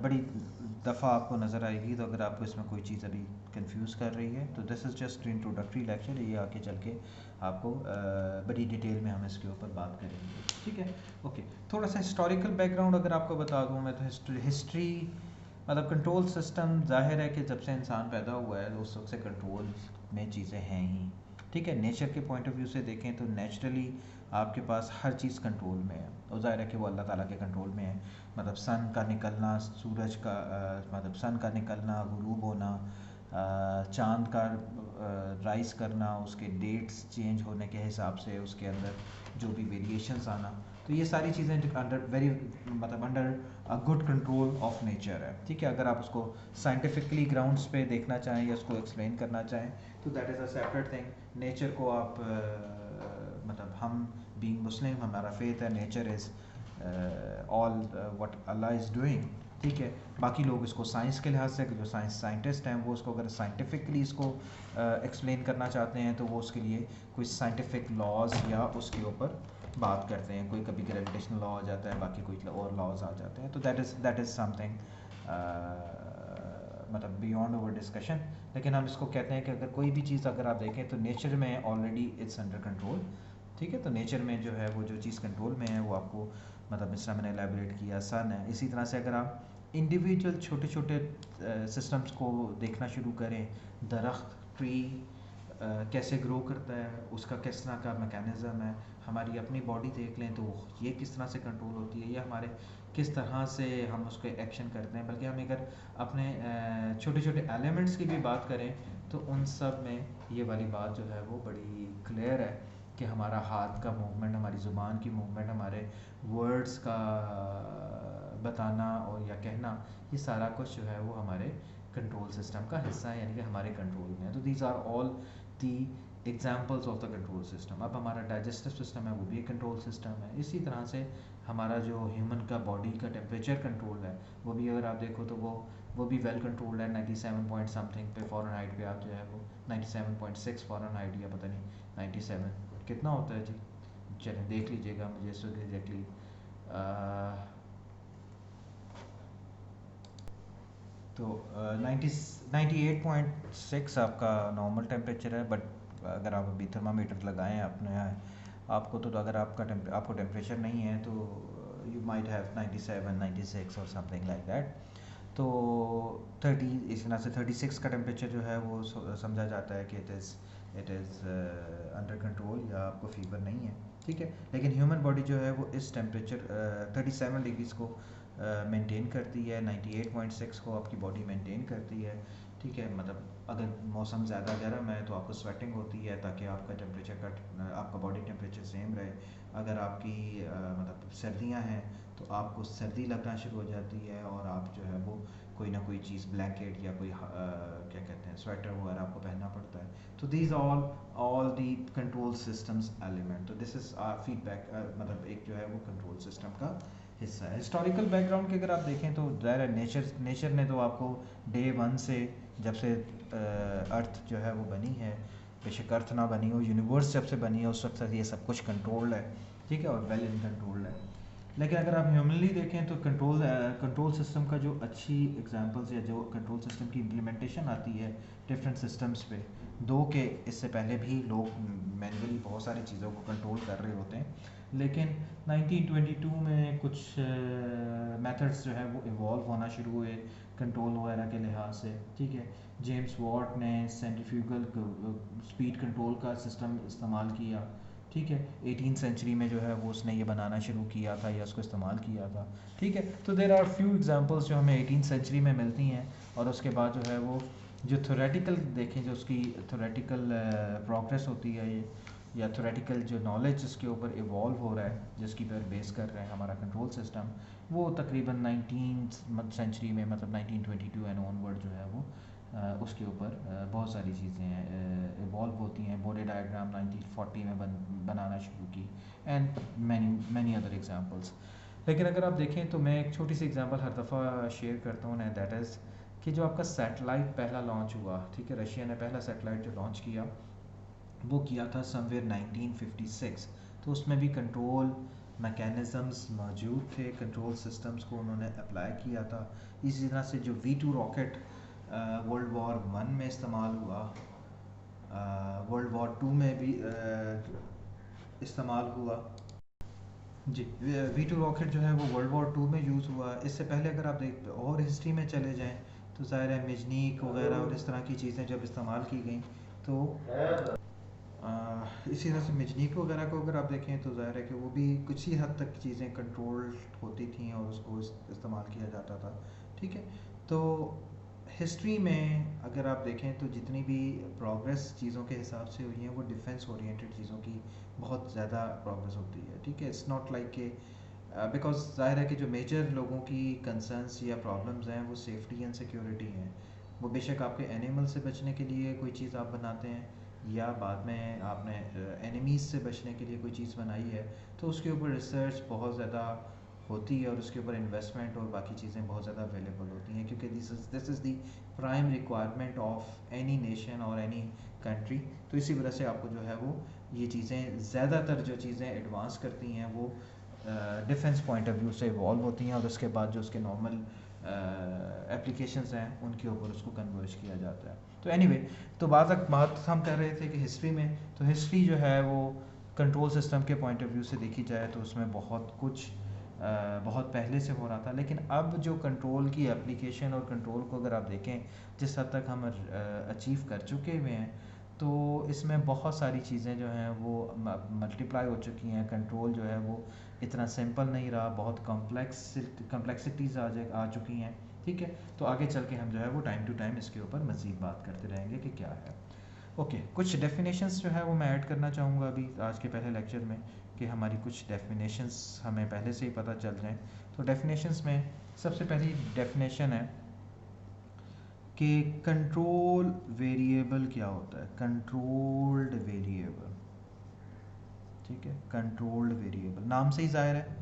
[SPEAKER 1] बड़ी दफ़ा आपको नज़र आएगी। तो अगर आपको इसमें कोई चीज़ अभी कंफ्यूज कर रही है तो this is just introductory lecture, ये आके चल के आपको बड़ी डिटेल में हम इसके ऊपर बात करेंगे, ठीक है। ओके, थोड़ा सा हिस्टोरिकल बैकग्राउंड अगर आपको बता दूँ मैं, तो हिस्ट्री मतलब कंट्रोल सिस्टम, जाहिर है कि जब से इंसान पैदा हुआ है उस वक्त से कंट्रोल में चीज़ें हैं ही, ठीक है। नेचर के पॉइंट ऑफ व्यू से देखें तो नेचुरली आपके पास हर चीज़ कंट्रोल में है, और ज़ाहिर है कि वो अल्लाह ताला के कंट्रोल में है। मतलब सन का निकलना, सूरज का मतलब सन का निकलना, गुरूब होना, चांद का राइज करना, उसके डेट्स चेंज होने के हिसाब से उसके अंदर जो भी वेरिएशंस आना, तो ये सारी चीज़ें अंडर वेरी मतलब under a good control of nature है, ठीक है। अगर आप उसको साइंटिफिकली ग्राउंड्स पे देखना चाहें या उसको एक्सप्लेन करना चाहें तो that is a separate thing. Nature को आप मतलब हम बीइंग मुस्लिम, हमारा फेथ है nature is all what Allah is doing, ठीक है। बाकी लोग इसको साइंस के लिहाज से, जो साइंटिस्ट हैं वो उसको अगर साइंटिफिकली इसको एक्सप्लेन करना चाहते हैं तो वो उसके लिए कोई साइंटिफिक लॉज या उसके ऊपर बात करते हैं। कोई कभी ग्रेविटेशनल लॉ आ जाता है, बाकी कोई और लॉज आ जाते हैं, तो दैट इज़ समथिंग मतलब बियॉन्ड अवर डिस्कशन। लेकिन हम इसको कहते हैं कि अगर कोई भी चीज़ अगर आप देखें तो नेचर में ऑलरेडी इट्स अंडर कंट्रोल, ठीक है। तो नेचर में जो है वो जो चीज़ कंट्रोल में है वो आपको मतलब इस तरह मैंने एलैबोरेट किया, सन है। इसी तरह से अगर आप इंडिविजुअल छोटे छोटे सिस्टम्स को देखना शुरू करें, दरख्त, ट्री कैसे ग्रो करता है, उसका किस तरह का मैकेनिज़्म है, हमारी अपनी बॉडी देख लें तो ये किस तरह से कंट्रोल होती है, या हमारे किस तरह से हम उसको एक्शन करते हैं। बल्कि हम अगर अपने छोटे छोटे एलिमेंट्स की भी बात करें तो उन सब में ये वाली बात जो है वो बड़ी क्लियर है कि हमारा हाथ का मूवमेंट, हमारी ज़ुबान की मूवमेंट, हमारे वर्ड्स का बताना और या कहना, ये सारा कुछ जो है वो हमारे कंट्रोल सिस्टम का हिस्सा है, यानी कि हमारे कंट्रोल में है। तो these are all the examples of the control system. अब हमारा डाइजेस्टिव सिस्टम है वो भी एक कंट्रोल सिस्टम है। इसी तरह से हमारा जो ह्यूमन का बॉडी का टेम्परेचर कंट्रोल है वो भी अगर आप देखो तो वो भी वेल कंट्रोल्ड है। 97 पॉइंट समथिंग पे फ़ॉरेनहाइट पे आप जो है वो 97.6 फ़ॉरेनहाइट या पता नहीं 97 कितना होता है जी, चलें देख लीजिएगा मुझे इस वक्त एग्जैक्टली। तो 98.6 आपका नॉर्मल टेम्परेचर है, बट अगर आप अभी थर्मामीटर लगाएं अपने यहाँ आपको, तो अगर आपको टेम्परेचर नहीं है तो यू माइट हैव 97 96 और समथिंग लाइक दैट। तो 30 इस तरह से 36 का टेम्परेचर जो है वो समझा जाता है कि इट इज़ अंडर कंट्रोल या आपको फीवर नहीं है, ठीक है। लेकिन ह्यूमन बॉडी जो है वो इस टेम्परेचर 37 डिग्रीज़ को मेंटेन करती है, 98.6 को आपकी बॉडी मेंटेन करती है, ठीक है। मतलब अगर मौसम ज़्यादा गर्म है तो आपको स्वेटिंग होती है ताकि आपका आपका बॉडी टेम्परेचर सेम रहे। अगर आपकी मतलब सर्दियाँ हैं तो आपको सर्दी लगना शुरू हो जाती है और आप जो है वो कोई ना कोई चीज़ ब्लैंकेट या कोई क्या कहते हैं स्वेटर वगैरह आपको पहनना पड़ता है। तो these all the control systems element. तो दिस इज़ फीडबैक, मतलब एक जो है वो कंट्रोल सिस्टम का हिस्सा है। हिस्टोरिकल बैकग्राउंड की अगर आप देखें तो ज़ाहिर है नेचर ने तो आपको डे वन से, जब से अर्थ जो है वो बनी है, बेशक अर्थ ना बनी हो, यूनिवर्स जब से बनी है उस वक्त से ये सब कुछ कंट्रोल्ड है, ठीक है, और वेल इन कंट्रोल्ड है। लेकिन अगर आप ह्यूमनली देखें तो कंट्रोल सिस्टम का जो अच्छी एग्जांपल्स या जो कंट्रोल सिस्टम की इम्प्लीमेंटेशन आती है डिफरेंट सिस्टम्स पे, दो के इससे पहले भी लोग मैनुअली बहुत सारी चीज़ों को कंट्रोल कर रहे होते हैं, लेकिन 1922 में कुछ मेथड्स जो है वो इवॉल्व होना शुरू हुए कंट्रोल वगैरह के लिहाज से, ठीक है। जेम्स वॉट ने सेंट्रीफ्यूगल स्पीड कंट्रोल का सिस्टम इस्तेमाल किया, ठीक है। 18th सेंचुरी में जो है वो उसने ये बनाना शुरू किया था या उसको इस्तेमाल किया था, ठीक है। तो देर आर फ्यू एग्जांपल्स जो हमें 18th सेंचुरी में मिलती हैं, और उसके बाद जो है वो जो थ्योरेटिकल देखें, जो उसकी थ्योरेटिकल प्रोग्रेस होती है ये, या थ्योरेटिकल जो नॉलेज जिसके ऊपर इवॉल्व हो रहा है, जिसकी पर बेस कर रहे हैं हमारा कंट्रोल सिस्टम, वो तकरीबन 19th सेंचुरी में, मतलब 1922 एंड ऑनवर्ड जो है वो उसके ऊपर बहुत सारी चीज़ें इवॉल्व होती हैं। बोरे डायग्राम 1940 में बनाना शुरू की, एंड मैनी अदर एग्जांपल्स। लेकिन अगर आप देखें तो मैं एक छोटी सी एग्जांपल हर दफ़ा शेयर करता हूँ, दैट इज़ कि जो आपका सैटेलाइट पहला लॉन्च हुआ, ठीक है, रशिया ने पहला सैटेलाइट जो लॉन्च किया वो किया था समवेयर 1956। तो उसमें भी कंट्रोल मैकेनिज़म्स मौजूद थे, कंट्रोल सिस्टम्स को उन्होंने अप्लाई किया था। इसी तरह से जो V2 रॉकेट वर्ल्ड वॉर 1 में इस्तेमाल हुआ, वर्ल्ड वॉर 2 में भी इस्तेमाल हुआ जी। V2 रॉकेट जो है वो वर्ल्ड वॉर 2 में यूज़ हुआ। इससे पहले अगर आप देख और हिस्ट्री में चले जाएं तो ज़ाहिर है मिजनीक वगैरह और इस तरह की चीज़ें जब इस्तेमाल की गई तो इसी तरह से मिजनीक वगैरह को अगर आप देखें तो ज़ाहिर है कि वो भी कुछ ही हद तक चीज़ें कंट्रोल होती थी और उसको इस्तेमाल किया जाता था, ठीक है। तो हिस्ट्री में अगर आप देखें तो जितनी भी प्रोग्रेस चीज़ों के हिसाब से हुई है वो डिफेंस ओरिएंटेड चीज़ों की बहुत ज़्यादा प्रोग्रेस होती है, ठीक है। इट्स नॉट लाइक के बिकॉज ज़ाहिर है कि जो मेजर लोगों की कंसर्न्स या प्रॉब्लम्स हैं वो सेफ्टी एंड सिक्योरिटी हैं। वो बेशक आपके एनिमल से बचने के लिए कोई चीज़ आप बनाते हैं या बाद में आपने एनिमीज़ से बचने के लिए कोई चीज़ बनाई है, तो उसके ऊपर रिसर्च बहुत ज़्यादा होती है और उसके ऊपर इन्वेस्टमेंट और बाकी चीज़ें बहुत ज़्यादा अवेलेबल होती हैं, क्योंकि this is the prime requirement of any nation और एनी कंट्री। तो इसी वजह से आपको जो है वो ये चीज़ें ज़्यादातर जो चीज़ें एडवांस करती हैं वो डिफेंस पॉइंट ऑफ व्यू से इवॉल्व होती हैं, और उसके बाद जो उसके नॉर्मल एप्लीकेशंस हैं उनके ऊपर उसको कन्वर्ज किया जाता है। तो एनीवे, तो बात हम कर रहे थे कि हिस्ट्री में, तो हिस्ट्री जो है वो कंट्रोल सिस्टम के पॉइंट ऑफ व्यू से देखी जाए तो उसमें बहुत कुछ बहुत पहले से हो रहा था। लेकिन अब जो कंट्रोल की एप्लीकेशन और कंट्रोल को अगर आप देखें जिस हद तक हम अचीव कर चुके हुए हैं, तो इसमें बहुत सारी चीज़ें जो हैं वो मल्टीप्लाई हो चुकी हैं। कंट्रोल जो है वो इतना सिंपल नहीं रहा, बहुत कम्प्लेक्सिटीज़ आ चुकी हैं, ठीक है। तो आगे चल के हम जो है वो टाइम टू टाइम इसके ऊपर मज़ीद बात करते रहेंगे कि क्या है। ओके, कुछ डेफिनेशंस जो है वो मैं ऐड करना चाहूँगा अभी आज के पहले लेक्चर में, कि हमारी कुछ डेफिनेशंस हमें पहले से ही पता चल जाएं। तो डेफिनेशंस में सबसे पहली डेफिनेशन है कि कंट्रोल वेरिएबल क्या होता है। कंट्रोल्ड वेरिएबल, ठीक है, कंट्रोल्ड वेरिएबल नाम से ही जाहिर है,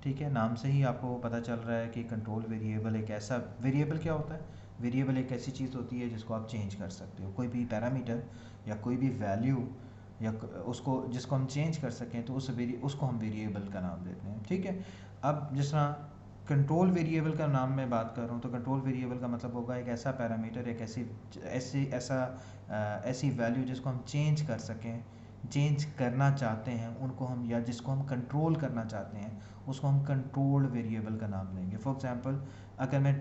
[SPEAKER 1] ठीक है, नाम से ही आपको पता चल रहा है कि कंट्रोल वेरिएबल एक ऐसा वेरिएबल क्या होता है। वेरिएबल एक ऐसी चीज़ होती है जिसको आप चेंज कर सकते हो, कोई भी पैरामीटर या कोई भी वैल्यू या उसको जिसको हम चेंज कर सकें, तो उसको हम वेरिएबल का नाम देते हैं। ठीक है, अब जिस तरह कंट्रोल वेरिएबल का नाम मैं बात कर रहा हूँ, तो कंट्रोल वेरिएबल का मतलब होगा एक ऐसा पैरामीटर, एक ऐसी वैल्यू जिसको हम चेंज कर सकें, चेंज करना चाहते हैं उनको हम, या जिसको हम कंट्रोल करना चाहते हैं उसको हम कंट्रोल्ड वेरिएबल का नाम देंगे। फॉर एग्जांपल, अगर मैं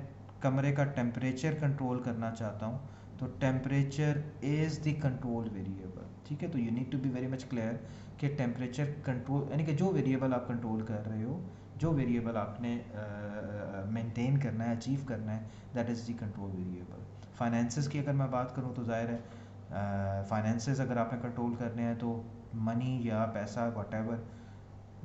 [SPEAKER 1] कमरे का टेम्परेचर कंट्रोल करना चाहता हूँ, तो temperature is the control variable. ठीक है, तो you need to be very much clear कि टेम्परेचर कंट्रोल, यानी कि जो वेरिएबल आप कंट्रोल कर रहे हो, जो वेरिएबल आपने मेंटेन करना है, अचीव करना है, that is the control variable. Finances की अगर मैं बात करूँ तो ज़ाहिर है फाइनेंसेस अगर आपने कंट्रोल करने हैं तो मनी या पैसा whatever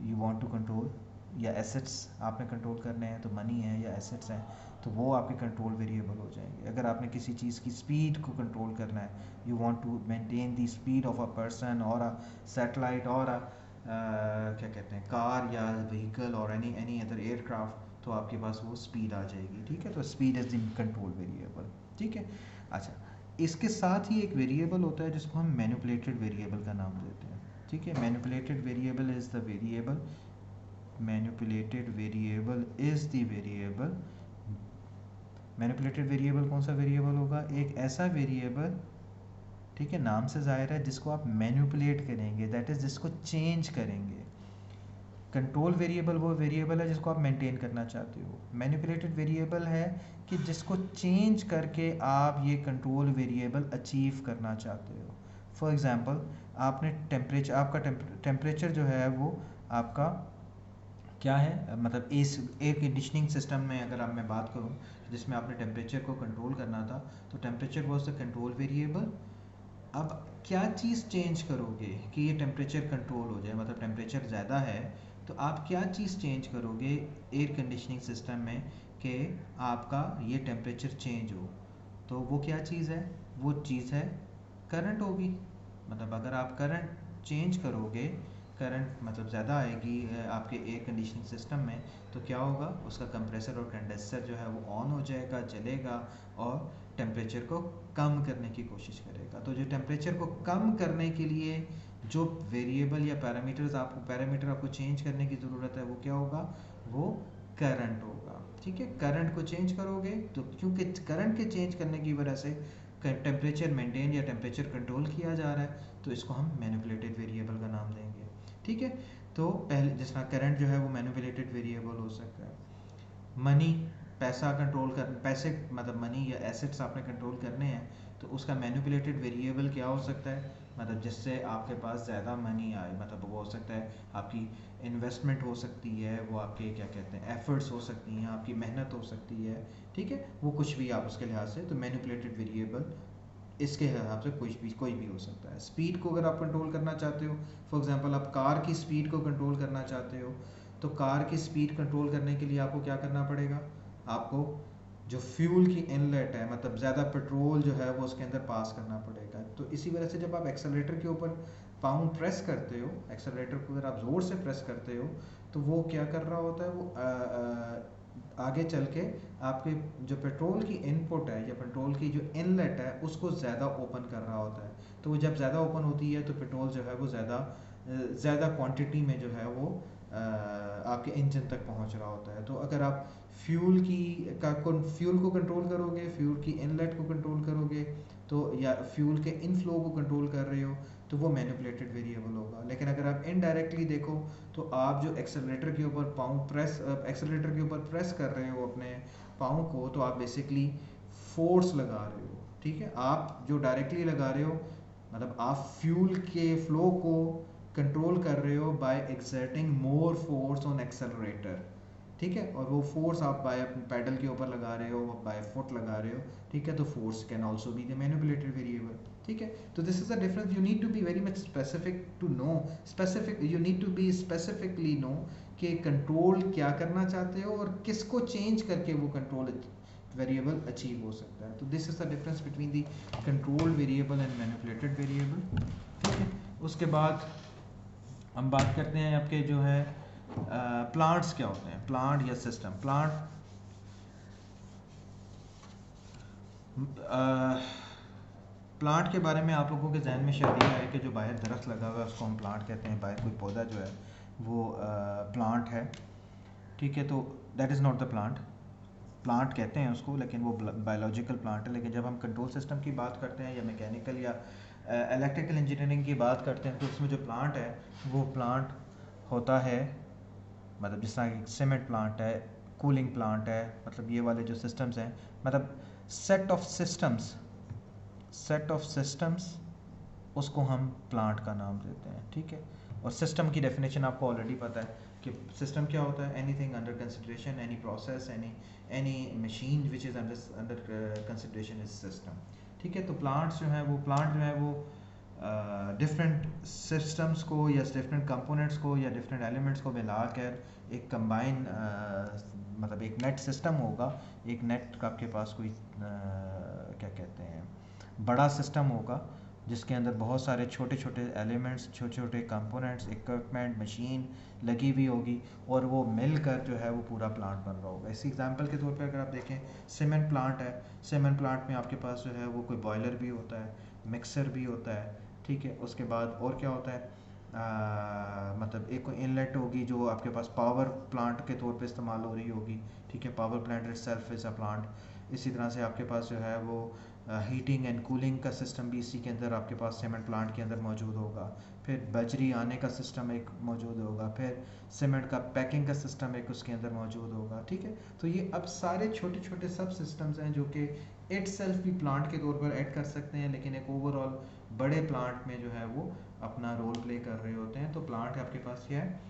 [SPEAKER 1] you want to control, या एसेट्स आपने कंट्रोल करने हैं तो मनी है या एसेट्स हैं, तो वो आपके कंट्रोल वेरिएबल हो जाएंगे। अगर आपने किसी चीज़ की स्पीड को कंट्रोल करना है, you want to maintain the speed of a person और अ सैटेलाइट और क्या कहते हैं, कार या व्हीकल और एनी अदर एयरक्राफ्ट, तो आपके पास वो स्पीड आ जाएगी। ठीक है, तो speed is the control variable. ठीक है, अच्छा, इसके साथ ही एक वेरिएबल होता है जिसको हम मैनिपुलेटेड वेरिएबल का नाम देते हैं। ठीक है, manipulated variable is the variable, manipulated variable is the variable, manipulated variable कौन सा वेरिएबल होगा, एक ऐसा वेरिएबल, ठीक है, नाम से ज़ाहिर है, जिसको आप मैनिपुलेट करेंगे, दैट इज़ जिसको चेंज करेंगे। कंट्रोल वेरिएबल वो वेरिएबल है जिसको आप मेंटेन करना चाहते हो, मैनिपुलेटेड वेरिएबल है कि जिसको चेंज करके आप ये कंट्रोल वेरिएबल अचीव करना चाहते हो। फॉर एग्ज़ाम्पल, आपने टेम्परेचर, आपका टेम्परेचर जो है वो आपका क्या है, मतलब एयर कंडीशनिंग सिस्टम में अगर आप मैं बात करूं, जिसमें आपने टेम्परेचर को कंट्रोल करना था, तो temperature was the control variable. अब क्या चीज़ चेंज करोगे कि ये टेम्परेचर कंट्रोल हो जाए, मतलब टेम्परेचर ज़्यादा है तो आप क्या चीज़ चेंज करोगे एयर कंडीशनिंग सिस्टम में कि आपका ये टेम्परेचर चेंज हो, तो वो क्या चीज़ है, वो चीज़ है करंट होगी। मतलब अगर आप करंट चेंज करोगे, करंट मतलब ज़्यादा आएगी आपके एयर कंडीशनिंग सिस्टम में, तो क्या होगा, उसका कंप्रेसर और कंडेंसर जो है वो ऑन हो जाएगा, चलेगा और टेम्परेचर को कम करने की कोशिश करेगा। तो जो टेम्परेचर को कम करने के लिए जो वेरिएबल या पैरामीटर आपको चेंज करने की ज़रूरत है, वो क्या होगा, वो करंट होगा। ठीक है, करंट को चेंज करोगे तो क्योंकि करंट के चेंज करने की वजह से टेम्परेचर मेंटेन या टेम्परेचर कंट्रोल किया जा रहा है, तो इसको हम मैनिपुलेटेड वेरिएबल का नाम देंगे। ठीक है, तो पहले जिस तरह करंट जो है वो मैनिपुलेटेड वेरिएबल हो सकता है। मनी, पैसा कंट्रोल कर, पैसे मतलब मनी या एसेट्स आपने कंट्रोल करने हैं, तो उसका मैनिपुलेटेड वेरिएबल क्या हो सकता है, मतलब जिससे आपके पास ज़्यादा मनी आए, मतलब वो हो सकता है आपकी इन्वेस्टमेंट हो सकती है, वो आपके क्या कहते हैं एफर्ट्स हो सकती हैं, आपकी मेहनत हो सकती है। ठीक है, वो कुछ भी आप उसके लिहाज से, तो मैनिपुलेटेड वेरिएबल इसके हिसाब से कोई भी हो सकता है। स्पीड को अगर आप कंट्रोल करना चाहते हो, फॉर एग्जांपल आप कार की स्पीड को कंट्रोल करना चाहते हो, तो कार की स्पीड कंट्रोल करने के लिए आपको क्या करना पड़ेगा, आपको जो फ्यूल की इनलेट है, मतलब ज़्यादा पेट्रोल जो है वो उसके अंदर पास करना पड़ेगा। तो इसी वजह से जब आप एक्सेलरेटर के ऊपर पाँव प्रेस करते हो, एक्सेलरेटर को अगर आप ज़ोर से प्रेस करते हो, तो वो क्या कर रहा होता है, वो आगे चल के आपके जो पेट्रोल की इनपुट है या पेट्रोल की जो इनलेट है उसको ज़्यादा ओपन कर रहा होता है। तो वो जब ज़्यादा ओपन होती है तो पेट्रोल जो है वो ज़्यादा क्वांटिटी में जो है वो आपके इंजन तक पहुंच रहा होता है। तो अगर आप फ्यूल को कंट्रोल करोगे, फ्यूल की इनलेट को कंट्रोल करोगे, तो या फ्यूल के इनफ्लो को कंट्रोल कर रहे हो, तो वो मैनिपुलेटेड वेरिएबल होगा। लेकिन अगर आप इनडायरेक्टली देखो, तो आप जो एक्सेलरेटर के ऊपर प्रेस कर रहे हो अपने पाँव को, तो आप बेसिकली फोर्स लगा रहे हो। ठीक है, आप जो डायरेक्टली लगा रहे हो, मतलब आप फ्यूल के फ्लो को कंट्रोल कर रहे हो by exerting more force on accelerator. ठीक है, और वो फोर्स आप बाय पैडल के ऊपर लगा रहे हो, बाय फुट लगा रहे हो। ठीक है, तो force can also be the manipulated variable. ठीक है, तो this is the difference, you need to be very much specific to know, you need to be specifically know कि कंट्रोल क्या करना चाहते हो और किसको चेंज करके वो कंट्रोल वेरिएबल अचीव हो सकता है। तो this is the difference between the control variable and manipulated variable. ठीक है, उसके बाद हम बात करते हैं आपके जो है प्लांट्स क्या होते हैं, प्लांट या सिस्टम। प्लांट के बारे में आप लोगों के जहन में शायद ये है कि जो बाहर दरख्त लगा हुआ है उसको हम प्लांट कहते हैं, बाहर कोई पौधा जो है वो प्लांट है, ठीक है। तो that is not the plant, plant कहते हैं उसको, लेकिन वो बायोलॉजिकल प्लांट है। लेकिन जब हम कंट्रोल सिस्टम की बात करते हैं या मैकेनिकल या इलेक्ट्रिकल इंजीनियरिंग की बात करते हैं, तो उसमें जो प्लांट है वो प्लांट होता है, मतलब जिस तरह सीमेंट प्लांट है, कूलिंग प्लांट है, मतलब ये वाले जो सिस्टम्स हैं, मतलब set of systems, set of systems, उसको हम प्लांट का नाम देते हैं, ठीक है। और सिस्टम की डेफिनेशन आपको ऑलरेडी पता है कि सिस्टम क्या होता है, anything under consideration, any process, any machine which is under consideration is system, ठीक है। तो प्लांट्स जो है वो डिफरेंट सिस्टम्स को या डिफरेंट कंपोनेंट्स को या डिफरेंट एलिमेंट्स को मिलाकर एक कंबाइन मतलब एक नेट सिस्टम होगा, एक नेट का आपके पास कोई क्या कहते हैं बड़ा सिस्टम होगा जिसके अंदर बहुत सारे छोटे छोटे एलिमेंट्स, छोटे छोटे कंपोनेंट्स, इक्विपमेंट, मशीन लगी हुई होगी और वो मिलकर जो है वो पूरा प्लांट बन रहा होगा। इस एग्जांपल के तौर पे अगर आप देखें, सीमेंट प्लांट है, सीमेंट प्लांट में आपके पास जो है वो कोई बॉयलर भी होता है, मिक्सर भी होता है, ठीक है। उसके बाद और क्या होता है, मतलब एक इनलेट होगी जो आपके पास पावर प्लांट के तौर पे इस्तेमाल हो रही होगी, ठीक है। Power plant itself is a plant. इसी तरह से आपके पास जो है वो हीटिंग एंड कूलिंग का सिस्टम भी इसी के अंदर आपके पास सीमेंट प्लांट के अंदर मौजूद होगा। फिर बजरी आने का सिस्टम एक मौजूद होगा, फिर सीमेंट का पैकिंग का सिस्टम एक उसके अंदर मौजूद होगा, ठीक है। तो ये अब सारे छोटे छोटे सब सिस्टम्स हैं जो कि इटसेल्फ भी प्लांट के तौर पर ऐड कर सकते हैं, लेकिन एक ओवरऑल बड़े प्लांट में जो है वो अपना रोल प्ले कर रहे होते हैं। तो प्लांट आपके पास क्या है,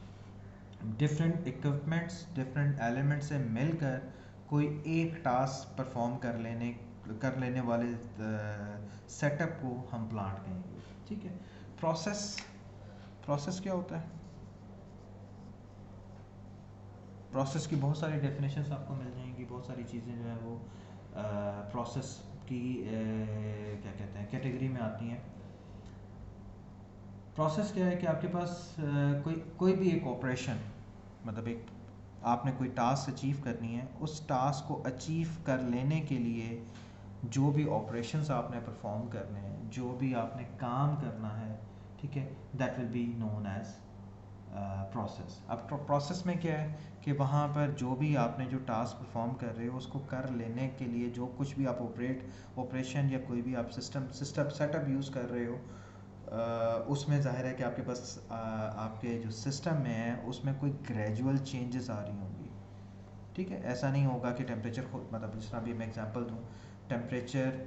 [SPEAKER 1] डिफरेंट इक्विपमेंट्स, डिफरेंट एलिमेंट से मिलकर कोई एक टास्क परफॉर्म कर लेने वाले सेटअप को हम प्लांट कहेंगे, ठीक है। प्रोसेस, प्रोसेस क्या होता है, प्रोसेस की बहुत सारी डेफिनेशंस आपको मिल जाएंगी, बहुत सारी चीज़ें जो है वो प्रोसेस की क्या कहते हैं कैटेगरी में आती हैं। प्रोसेस क्या है कि आपके पास कोई भी एक ऑपरेशन, मतलब एक आपने कोई टास्क अचीव करनी है, उस टास्क को अचीव कर लेने के लिए जो भी ऑपरेशंस आपने परफॉर्म करने हैं, जो भी आपने काम करना है, ठीक है, that will be known as process. अब प्रोसेस में क्या है कि वहाँ पर जो भी आपने जो टास्क परफॉर्म कर रहे हो उसको कर लेने के लिए जो कुछ भी आप ऑपरेशन या कोई भी आप सिस्टम सेटअप यूज़ कर रहे हो, उसमें ज़ाहिर है कि आपके पास आपके जो सिस्टम में है उसमें कोई ग्रेजुअल चेंजेस आ रही होंगी, ठीक है। ऐसा नहीं होगा कि टेम्परेचर मतलब जिस तरह भी मैं एग्जांपल दूँ, टेम्परेचर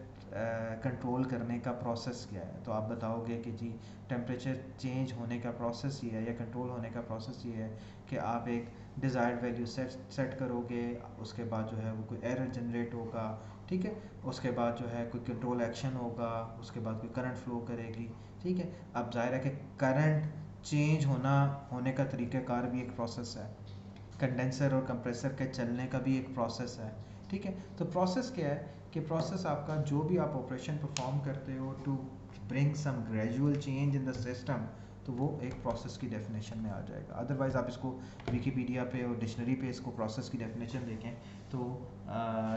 [SPEAKER 1] कंट्रोल करने का प्रोसेस क्या है, तो आप बताओगे कि जी टेम्परेचर चेंज होने का प्रोसेस ये है या कंट्रोल होने का प्रोसेस ये है कि आप एक डिज़ायर्ड वैल्यू सेट करोगे, उसके बाद जो है वो कोई एरर जनरेट होगा, ठीक है। उसके बाद जो है कोई कंट्रोल एक्शन होगा, उसके बाद कोई करंट फ्लो करेगी, ठीक है। अब जाहिर है कि करंट चेंज होने का तरीक़ाकार भी एक प्रोसेस है, कंडेंसर और कंप्रेसर के चलने का भी एक प्रोसेस है, ठीक है। तो प्रोसेस क्या है कि प्रोसेस आपका जो भी आप ऑपरेशन परफॉर्म करते हो to bring some gradual change in the system, तो वो एक प्रोसेस की डेफिनेशन में आ जाएगा। अदरवाइज़ आप इसको विकीपीडिया पे और डिक्शनरी पे इसको प्रोसेस की डेफिनेशन देखें तो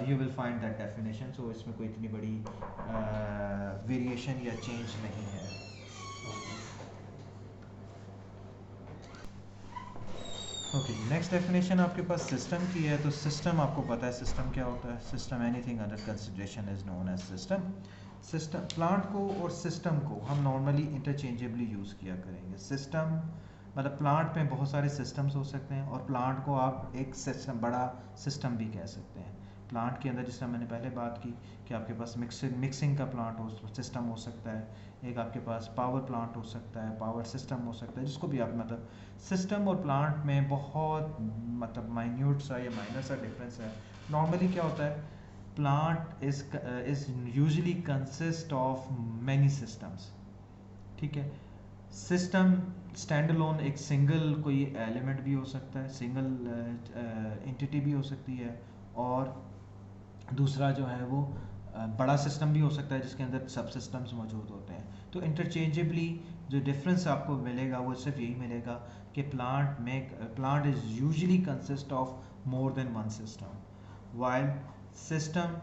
[SPEAKER 1] you will find that definition. So इसमें कोई इतनी बड़ी वेरिएशन या चेंज नहीं है। ओके, नेक्स्ट डेफिनेशन आपके पास सिस्टम की है। तो सिस्टम आपको पता है सिस्टम क्या होता है, system anything under consideration is known as system. System, plant को और सिस्टम को हम नॉर्मली इंटरचेंजेबली यूज़ किया करेंगे। सिस्टम मतलब प्लांट में बहुत सारे सिस्टम्स हो सकते हैं और प्लांट को आप एक सिस्टम, बड़ा सिस्टम भी कह सकते हैं। प्लांट के अंदर जिस तरह मैंने पहले बात की कि आपके पास मिक्सिंग का प्लांट हो सिस्टम हो सकता है, एक आपके पास पावर प्लांट हो सकता है, पावर सिस्टम हो सकता है, जिसको भी आप मतलब सिस्टम और प्लांट में बहुत मतलब माइन्यूट सा या माइनर सा डिफरेंस है। नॉर्मली क्या होता है, plant is usually consist of many systems, ठीक है। सिस्टम स्टैंड अलोन एक सिंगल कोई एलिमेंट भी हो सकता है, सिंगल एंटिटी भी हो सकती है, और दूसरा जो है वो बड़ा सिस्टम भी हो सकता है जिसके अंदर सब सिस्टम्स मौजूद होते हैं। तो इंटरचेंजेबली जो डिफरेंस आपको मिलेगा वो सिर्फ यही मिलेगा कि plant is usually consist of more than one system, while system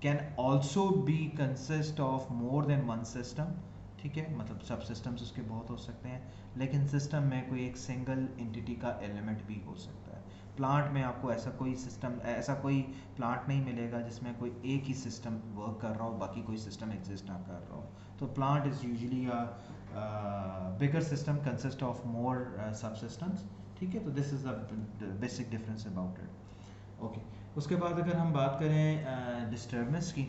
[SPEAKER 1] can also be consist of more than one system, ठीक है, मतलब सब सिस्टम्स उसके बहुत हो सकते हैं, लेकिन सिस्टम में कोई एक सिंगल एंटिटी का एलिमेंट भी हो सकता है। प्लांट में आपको ऐसा कोई सिस्टम, ऐसा कोई प्लांट नहीं मिलेगा जिसमें कोई एक ही सिस्टम वर्क कर रहा हो, बाकी कोई सिस्टम एग्जिस्ट ना कर रहा हो। तो plant is usually a bigger system consist of more सब सिस्टम्स, ठीक है। तो this is the basic difference about it. Okay, उसके बाद अगर हम बात करें डिस्टर्बेंस की,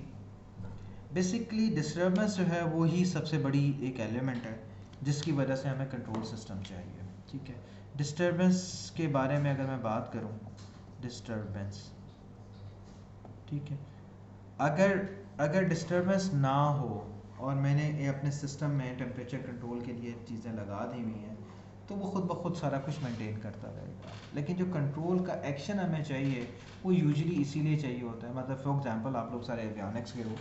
[SPEAKER 1] बेसिकली डिस्टर्बेंस जो है वो ही सबसे बड़ी एक एलिमेंट है जिसकी वजह से हमें कंट्रोल सिस्टम चाहिए, ठीक है। डिस्टर्बेंस के बारे में अगर मैं बात करूं, डिस्टर्बेंस, ठीक है, अगर अगर डिस्टर्बेंस ना हो और मैंने ये अपने सिस्टम में टेम्परेचर कंट्रोल के लिए चीज़ें लगा दी हुई हैं, तो वो खुद ब खुद सारा कुछ मेंटेन करता रहेगा। लेकिन जो कंट्रोल का एक्शन हमें चाहिए वो यूजुअली इसीलिए चाहिए होता है, मतलब फॉर एग्जांपल आप लोग सारे एवियोनिक्स के हो,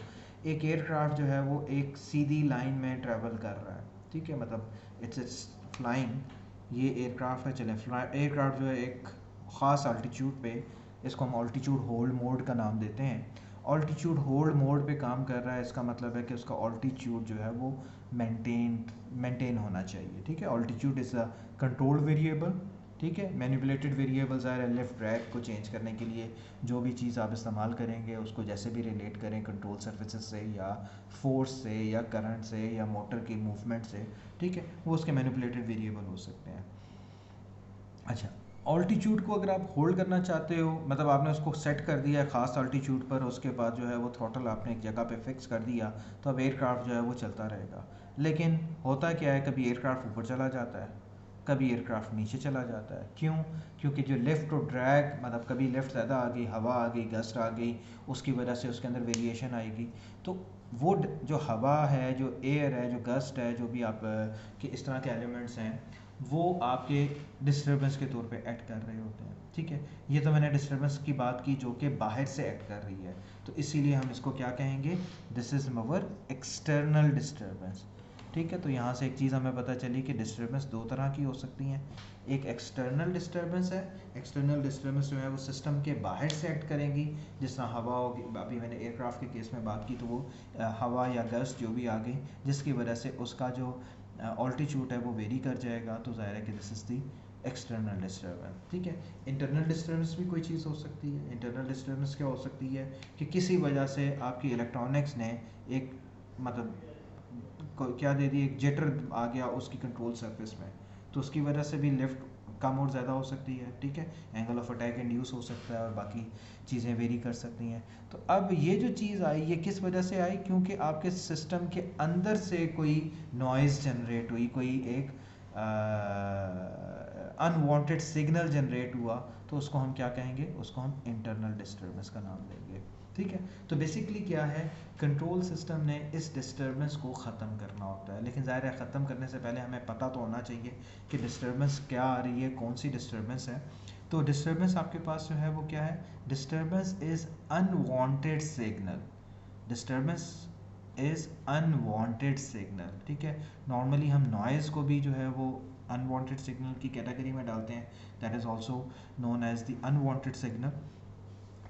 [SPEAKER 1] एक एयरक्राफ्ट जो है वो एक सीधी लाइन में ट्रैवल कर रहा है, ठीक है, मतलब इट्स फ्लाइंग, ये एयरक्राफ्ट है, चले एयरक्राफ्ट जो है एक ख़ास अल्टीट्यूड पे, इसको हम अल्टीट्यूड होल्ड मोड का नाम देते हैं, ऑल्टीट्यूड होल्ड मोड पे काम कर रहा है, इसका मतलब है कि उसका ऑल्टीट्यूड जो है वो मेंटेन होना चाहिए, ठीक है। Altitude is a control variable, ठीक है। मैनिपुलेटेड वेरिएबल्स आ रहे हैं, लिफ्ट ड्रैग को चेंज करने के लिए जो भी चीज़ आप इस्तेमाल करेंगे उसको जैसे भी रिलेट करें कंट्रोल सर्फेसेस से या फोर्स से या करंट से या मोटर की मूवमेंट से, ठीक है, वो उसके मैनिपुलेटेड वेरिएबल हो सकते हैं। अच्छा, ऑल्टीट्यूड को अगर आप होल्ड करना चाहते हो, मतलब आपने उसको सेट कर दिया है ख़ास ऑल्टीट्यूड पर, उसके बाद जो है वो थ्रॉटल आपने एक जगह पे फिक्स कर दिया, तो अब एयरक्राफ्ट जो है वो चलता रहेगा। लेकिन होता क्या है, कभी एयरक्राफ्ट ऊपर चला जाता है, कभी एयरक्राफ्ट नीचे चला जाता है। क्यों? क्योंकि जो लिफ्ट और ड्रैग, मतलब कभी लिफ्ट ज़्यादा आ गई, हवा आ गई, गस्ट आ गई, उसकी वजह से उसके अंदर वेरिएशन आएगी। तो वो जो हवा है, जो एयर है, जो गस्ट है, जो भी आप के इस तरह के एलिमेंट्स हैं, वो आपके डिस्टर्बेंस के तौर पे ऐड कर रहे होते हैं, ठीक है। ये तो मैंने डिस्टर्बेंस की बात की जो कि बाहर से ऐड कर रही है, तो इसीलिए हम इसको क्या कहेंगे, this is our external disturbance, ठीक है। तो यहाँ से एक चीज़ हमें पता चली कि डिस्टर्बेंस दो तरह की हो सकती हैं। एक एक्सटर्नल डिस्टर्बेंस है, एक्सटर्नल डिस्टर्बेंस जो है वो सिस्टम के बाहर से ऐड करेंगी, जिस तरह हवा होगी, अभी मैंने एयरक्राफ्ट के केस में बात की, तो वो हवा या गस्ट जो भी आ गई जिसकी वजह से उसका जो ऑल्टीट्यूड है वो वेरी कर जाएगा, तो ज़ाहिर है कि this is the external disturbance, ठीक है। इंटरनल डिस्टर्बेंस भी कोई चीज़ हो सकती है। इंटरनल डिस्टर्बेंस क्या हो सकती है कि किसी वजह से आपकी इलेक्ट्रॉनिक्स ने एक, मतलब क्या दे दी, एक जिटर आ गया उसकी कंट्रोल सरफेस में, तो उसकी वजह से भी लिफ्ट कम और ज़्यादा हो सकती है, ठीक है। एंगल ऑफ अटैक इंड्यूस हो सकता है और बाकी चीज़ें वेरी कर सकती हैं। तो अब ये जो चीज़ आई, ये किस वजह से आई, क्योंकि आपके सिस्टम के अंदर से कोई नॉइज़ जनरेट हुई, कोई एक अनवांटेड सिग्नल जनरेट हुआ, तो उसको हम क्या कहेंगे, उसको हम इंटरनल डिस्टर्बेंस का नाम देंगे, ठीक है। तो बेसिकली क्या है, कंट्रोल सिस्टम ने इस डिस्टर्बेंस को ख़त्म करना होता है, लेकिन ज़ाहिर है ख़त्म करने से पहले हमें पता तो होना चाहिए कि डिस्टर्बेंस क्या आ रही है, कौन सी डिस्टर्बेंस है। तो डिस्टर्बेंस आपके पास जो है वो क्या है, disturbance is unwanted signal, disturbance is unwanted signal, ठीक है। नॉर्मली हम नॉइज़ को भी जो है वो अनवांटेड सिग्नल की कैटेगरी में डालते हैं, that is also known as the unwanted signal.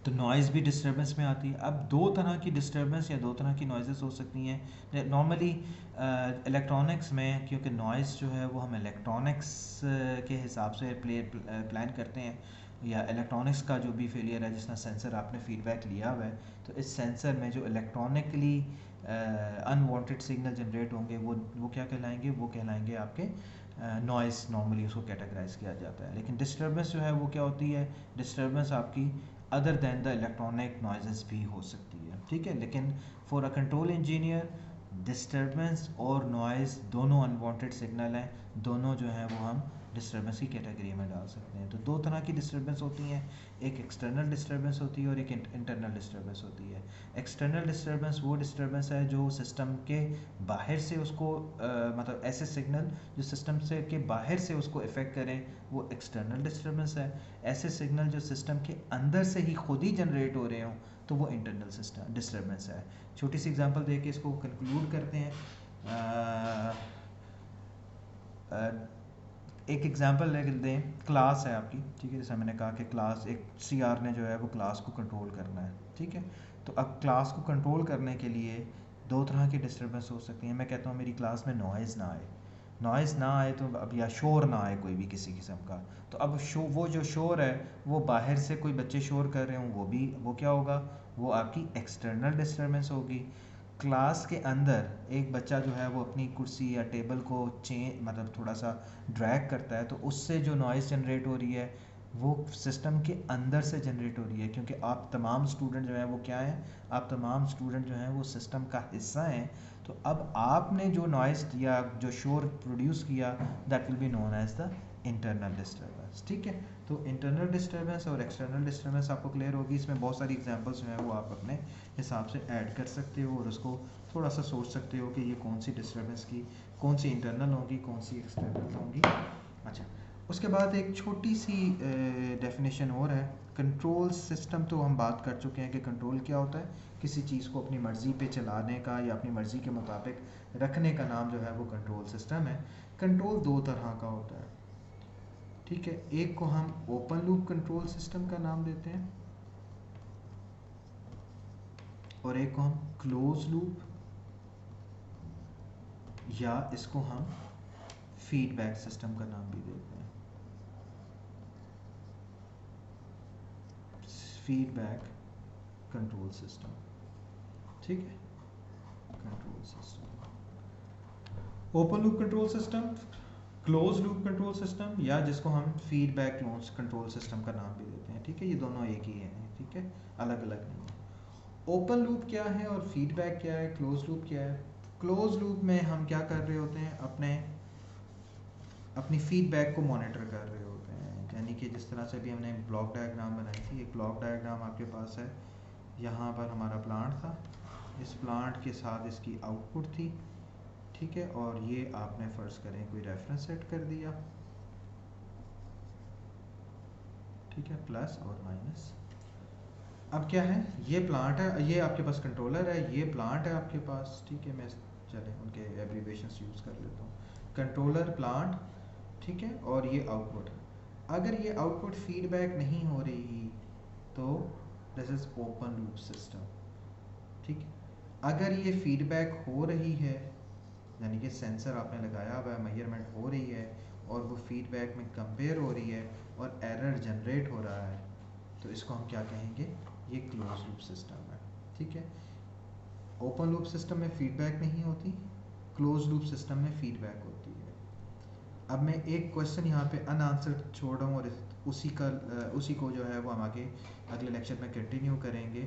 [SPEAKER 1] तो नॉइज़ भी डिस्टर्बेंस में आती है। अब दो तरह की डिस्टर्बेंस या दो तरह की नॉइज़ेस हो सकती हैं नॉर्मली इलेक्ट्रॉनिक्स में, क्योंकि नॉइज़ जो है वो हम इलेक्ट्रॉनिक्स के हिसाब से प्लान करते हैं, या इलेक्ट्रॉनिक्स का जो भी फेलियर है, जिस तरह सेंसर आपने फीडबैक लिया हुआ है, तो इस सेंसर में जो इलेक्ट्रॉनिकली अनवांटेड सिग्नल जनरेट होंगे वो क्या कहलाएंगे, वो कहलाएंगे आपके नॉइज़, नॉर्मली उसको कैटेगराइज किया जाता है। लेकिन डिस्टर्बेंस जो है वो क्या होती है, डिस्टर्बेंस आपकी other than the electronic noises भी हो सकती है, ठीक है। लेकिन for a control engineer disturbance और नॉइज़ दोनों अनवांटेड सिग्नल हैं, दोनों जो हैं वो हम डिस्टर्बेंस की कैटेगरी में डाल सकते हैं। तो दो तरह की डिस्टर्बेंस होती हैं, एक एक्सटर्नल डिस्टर्बेंस होती है और एक इंटरनल डिस्टर्बेंस होती है। एक्सटर्नल डिस्टर्बेंस वो डिस्टर्बेंस है जो सिस्टम के बाहर से उसको मतलब ऐसे सिग्नल जो सिस्टम से के बाहर से उसको इफ़ेक्ट करें, वो एक्सटर्नल डिस्टर्बेंस है। ऐसे सिग्नल जो सिस्टम के अंदर से ही खुद ही जनरेट हो रहे हों, तो वो इंटरनल सिस्टम डिस्टर्बेंस है। छोटी सी एग्जांपल दे के इसको कंक्लूड करते हैं। एक एग्जांपल ले दें, क्लास है आपकी, ठीक है, जैसे मैंने कहा कि क्लास एक सीआर ने जो है वो क्लास को कंट्रोल करना है, ठीक है। तो अब क्लास को कंट्रोल करने के लिए दो तरह की डिस्टर्बेंस हो सकती हैं। मैं कहता हूँ मेरी क्लास में नॉइज़ ना आए, नॉइज़ ना आए तो अब, या शोर ना आए कोई भी किसी किस्म का। तो अब वो जो शोर है वो बाहर से कोई बच्चे शोर कर रहे हों, वो क्या होगा, वो आपकी एक्सटर्नल डिस्टर्बेंस होगी। क्लास के अंदर एक बच्चा जो है वो अपनी कुर्सी या टेबल को मतलब थोड़ा सा ड्रैग करता है, तो उससे जो नॉइज़ जनरेट हो रही है वो सिस्टम के अंदर से जनरेट हो रही है, क्योंकि आप तमाम स्टूडेंट जो हैं वो क्या हैं, आप तमाम स्टूडेंट जो हैं वो सिस्टम का हिस्सा हैं। तो अब आपने जो नॉइज़ दिया, जो शोर प्रोड्यूस किया, that will be known as the internal disturbance, ठीक है। तो इंटरनल डिस्टर्बेंस और एक्सटर्नल डिस्टर्बेंस आपको क्लियर होगी। इसमें बहुत सारी एग्जांपल्स जो हैं वो आप अपने हिसाब से ऐड कर सकते हो और उसको थोड़ा सा सोच सकते हो कि ये कौन सी डिस्टर्बेंस की, कौन सी इंटरनल होगी, कौन सी एक्सटर्नल होंगी। अच्छा, उसके बाद एक छोटी सी डेफिनेशन और है, कंट्रोल सिस्टम। तो हम बात कर चुके हैं कि कंट्रोल क्या होता है, किसी चीज़ को अपनी मर्ज़ी पे चलाने का या अपनी मर्ज़ी के मुताबिक रखने का नाम जो है वो कंट्रोल सिस्टम है। कंट्रोल दो तरह का होता है, ठीक है। एक को हम ओपन लूप कंट्रोल सिस्टम का नाम देते हैं और एक को हम क्लोज लूप, या इसको हम फीडबैक सिस्टम का नाम भी देते हैं, फीडबैक कंट्रोल सिस्टम, ठीक है। Control system, open loop control system, close loop control system, या जिसको हम फीडबैक कंट्रोल सिस्टम का नाम भी देते हैं, ठीक है। ये दोनों एक ही हैं, ठीक है, अलग अलग नहीं है। ओपन लूप क्या है और फीडबैक क्या है, क्लोज लूप क्या है। क्लोज लूप में हम क्या कर रहे होते हैं, अपनी फीडबैक को मॉनिटर कर रहे होते हैं। यानी कि जिस तरह से भी हमने ब्लॉक डायग्राम बनाई थी, एक ब्लॉक डायग्राम आपके पास है, यहाँ पर हमारा प्लांट था, इस प्लांट के साथ इसकी आउटपुट थी, ठीक है। और ये आपने फ़र्ज़ करें कोई रेफरेंस सेट कर दिया, ठीक है, प्लस और माइनस। अब क्या है, ये प्लांट है, ये आपके पास कंट्रोलर है, ये प्लांट है आपके पास, ठीक है। मैं चले उनके एब्रीवेशंस यूज़ कर लेता हूँ, कंट्रोलर, प्लांट, ठीक है, और ये आउटपुट। अगर ये आउटपुट फीडबैक नहीं हो रही तो this is open loop system, ठीक है। अगर ये फीडबैक हो रही है, यानी कि सेंसर आपने लगाया हुआ है, मेजरमेंट हो रही है और वो फीडबैक में कंपेयर हो रही है और एरर जनरेट हो रहा है, तो इसको हम क्या कहेंगे, ये क्लोज लूप सिस्टम है, ठीक है। ओपन लूप सिस्टम में फीडबैक नहीं होती, क्लोज लूप सिस्टम में फीडबैक होती है। अब मैं एक क्वेश्चन यहाँ पे अनआंसर्ड छोड़ रहा हूँ और उसी को जो है वो हम आगे अगले लेक्चर में कंटिन्यू करेंगे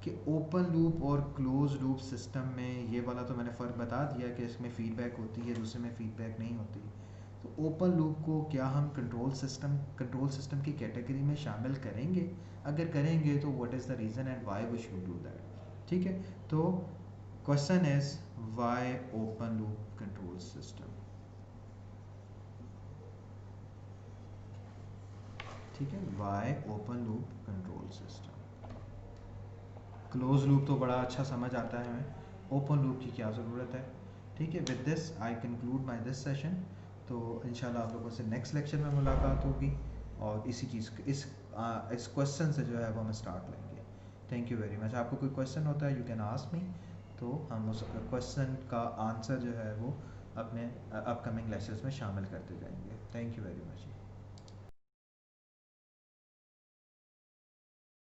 [SPEAKER 1] कि ओपन लूप और क्लोज लूप सिस्टम में ये वाला तो मैंने फ़र्क बता दिया कि इसमें फ़ीडबैक होती है, दूसरे में फ़ीडबैक नहीं होती। तो ओपन लूप को क्या हम कंट्रोल सिस्टम की कैटेगरी में शामिल करेंगे? अगर करेंगे तो what is the reason and why we should do that, ठीक है। तो question is why open loop control system, ठीक है, why open loop control system. Close loop तो बड़ा अच्छा समझ आता है हमें, ओपन लूप की क्या ज़रूरत है, ठीक है। With this I conclude my this session. तो इंशाल्लाह आप लोगों से नेक्स्ट लेक्चर में मुलाकात होगी और इसी चीज़ इस क्वेश्चन से जो है वो हम स्टार्ट लेंगे। Thank you very much. आपको कोई क्वेश्चन होता है यू कैन आस्क मी, तो हम उस क्वेश्चन का आंसर जो है वो अपने अपकमिंग लेक्चर्स में शामिल करते जाएंगे। Thank you very much.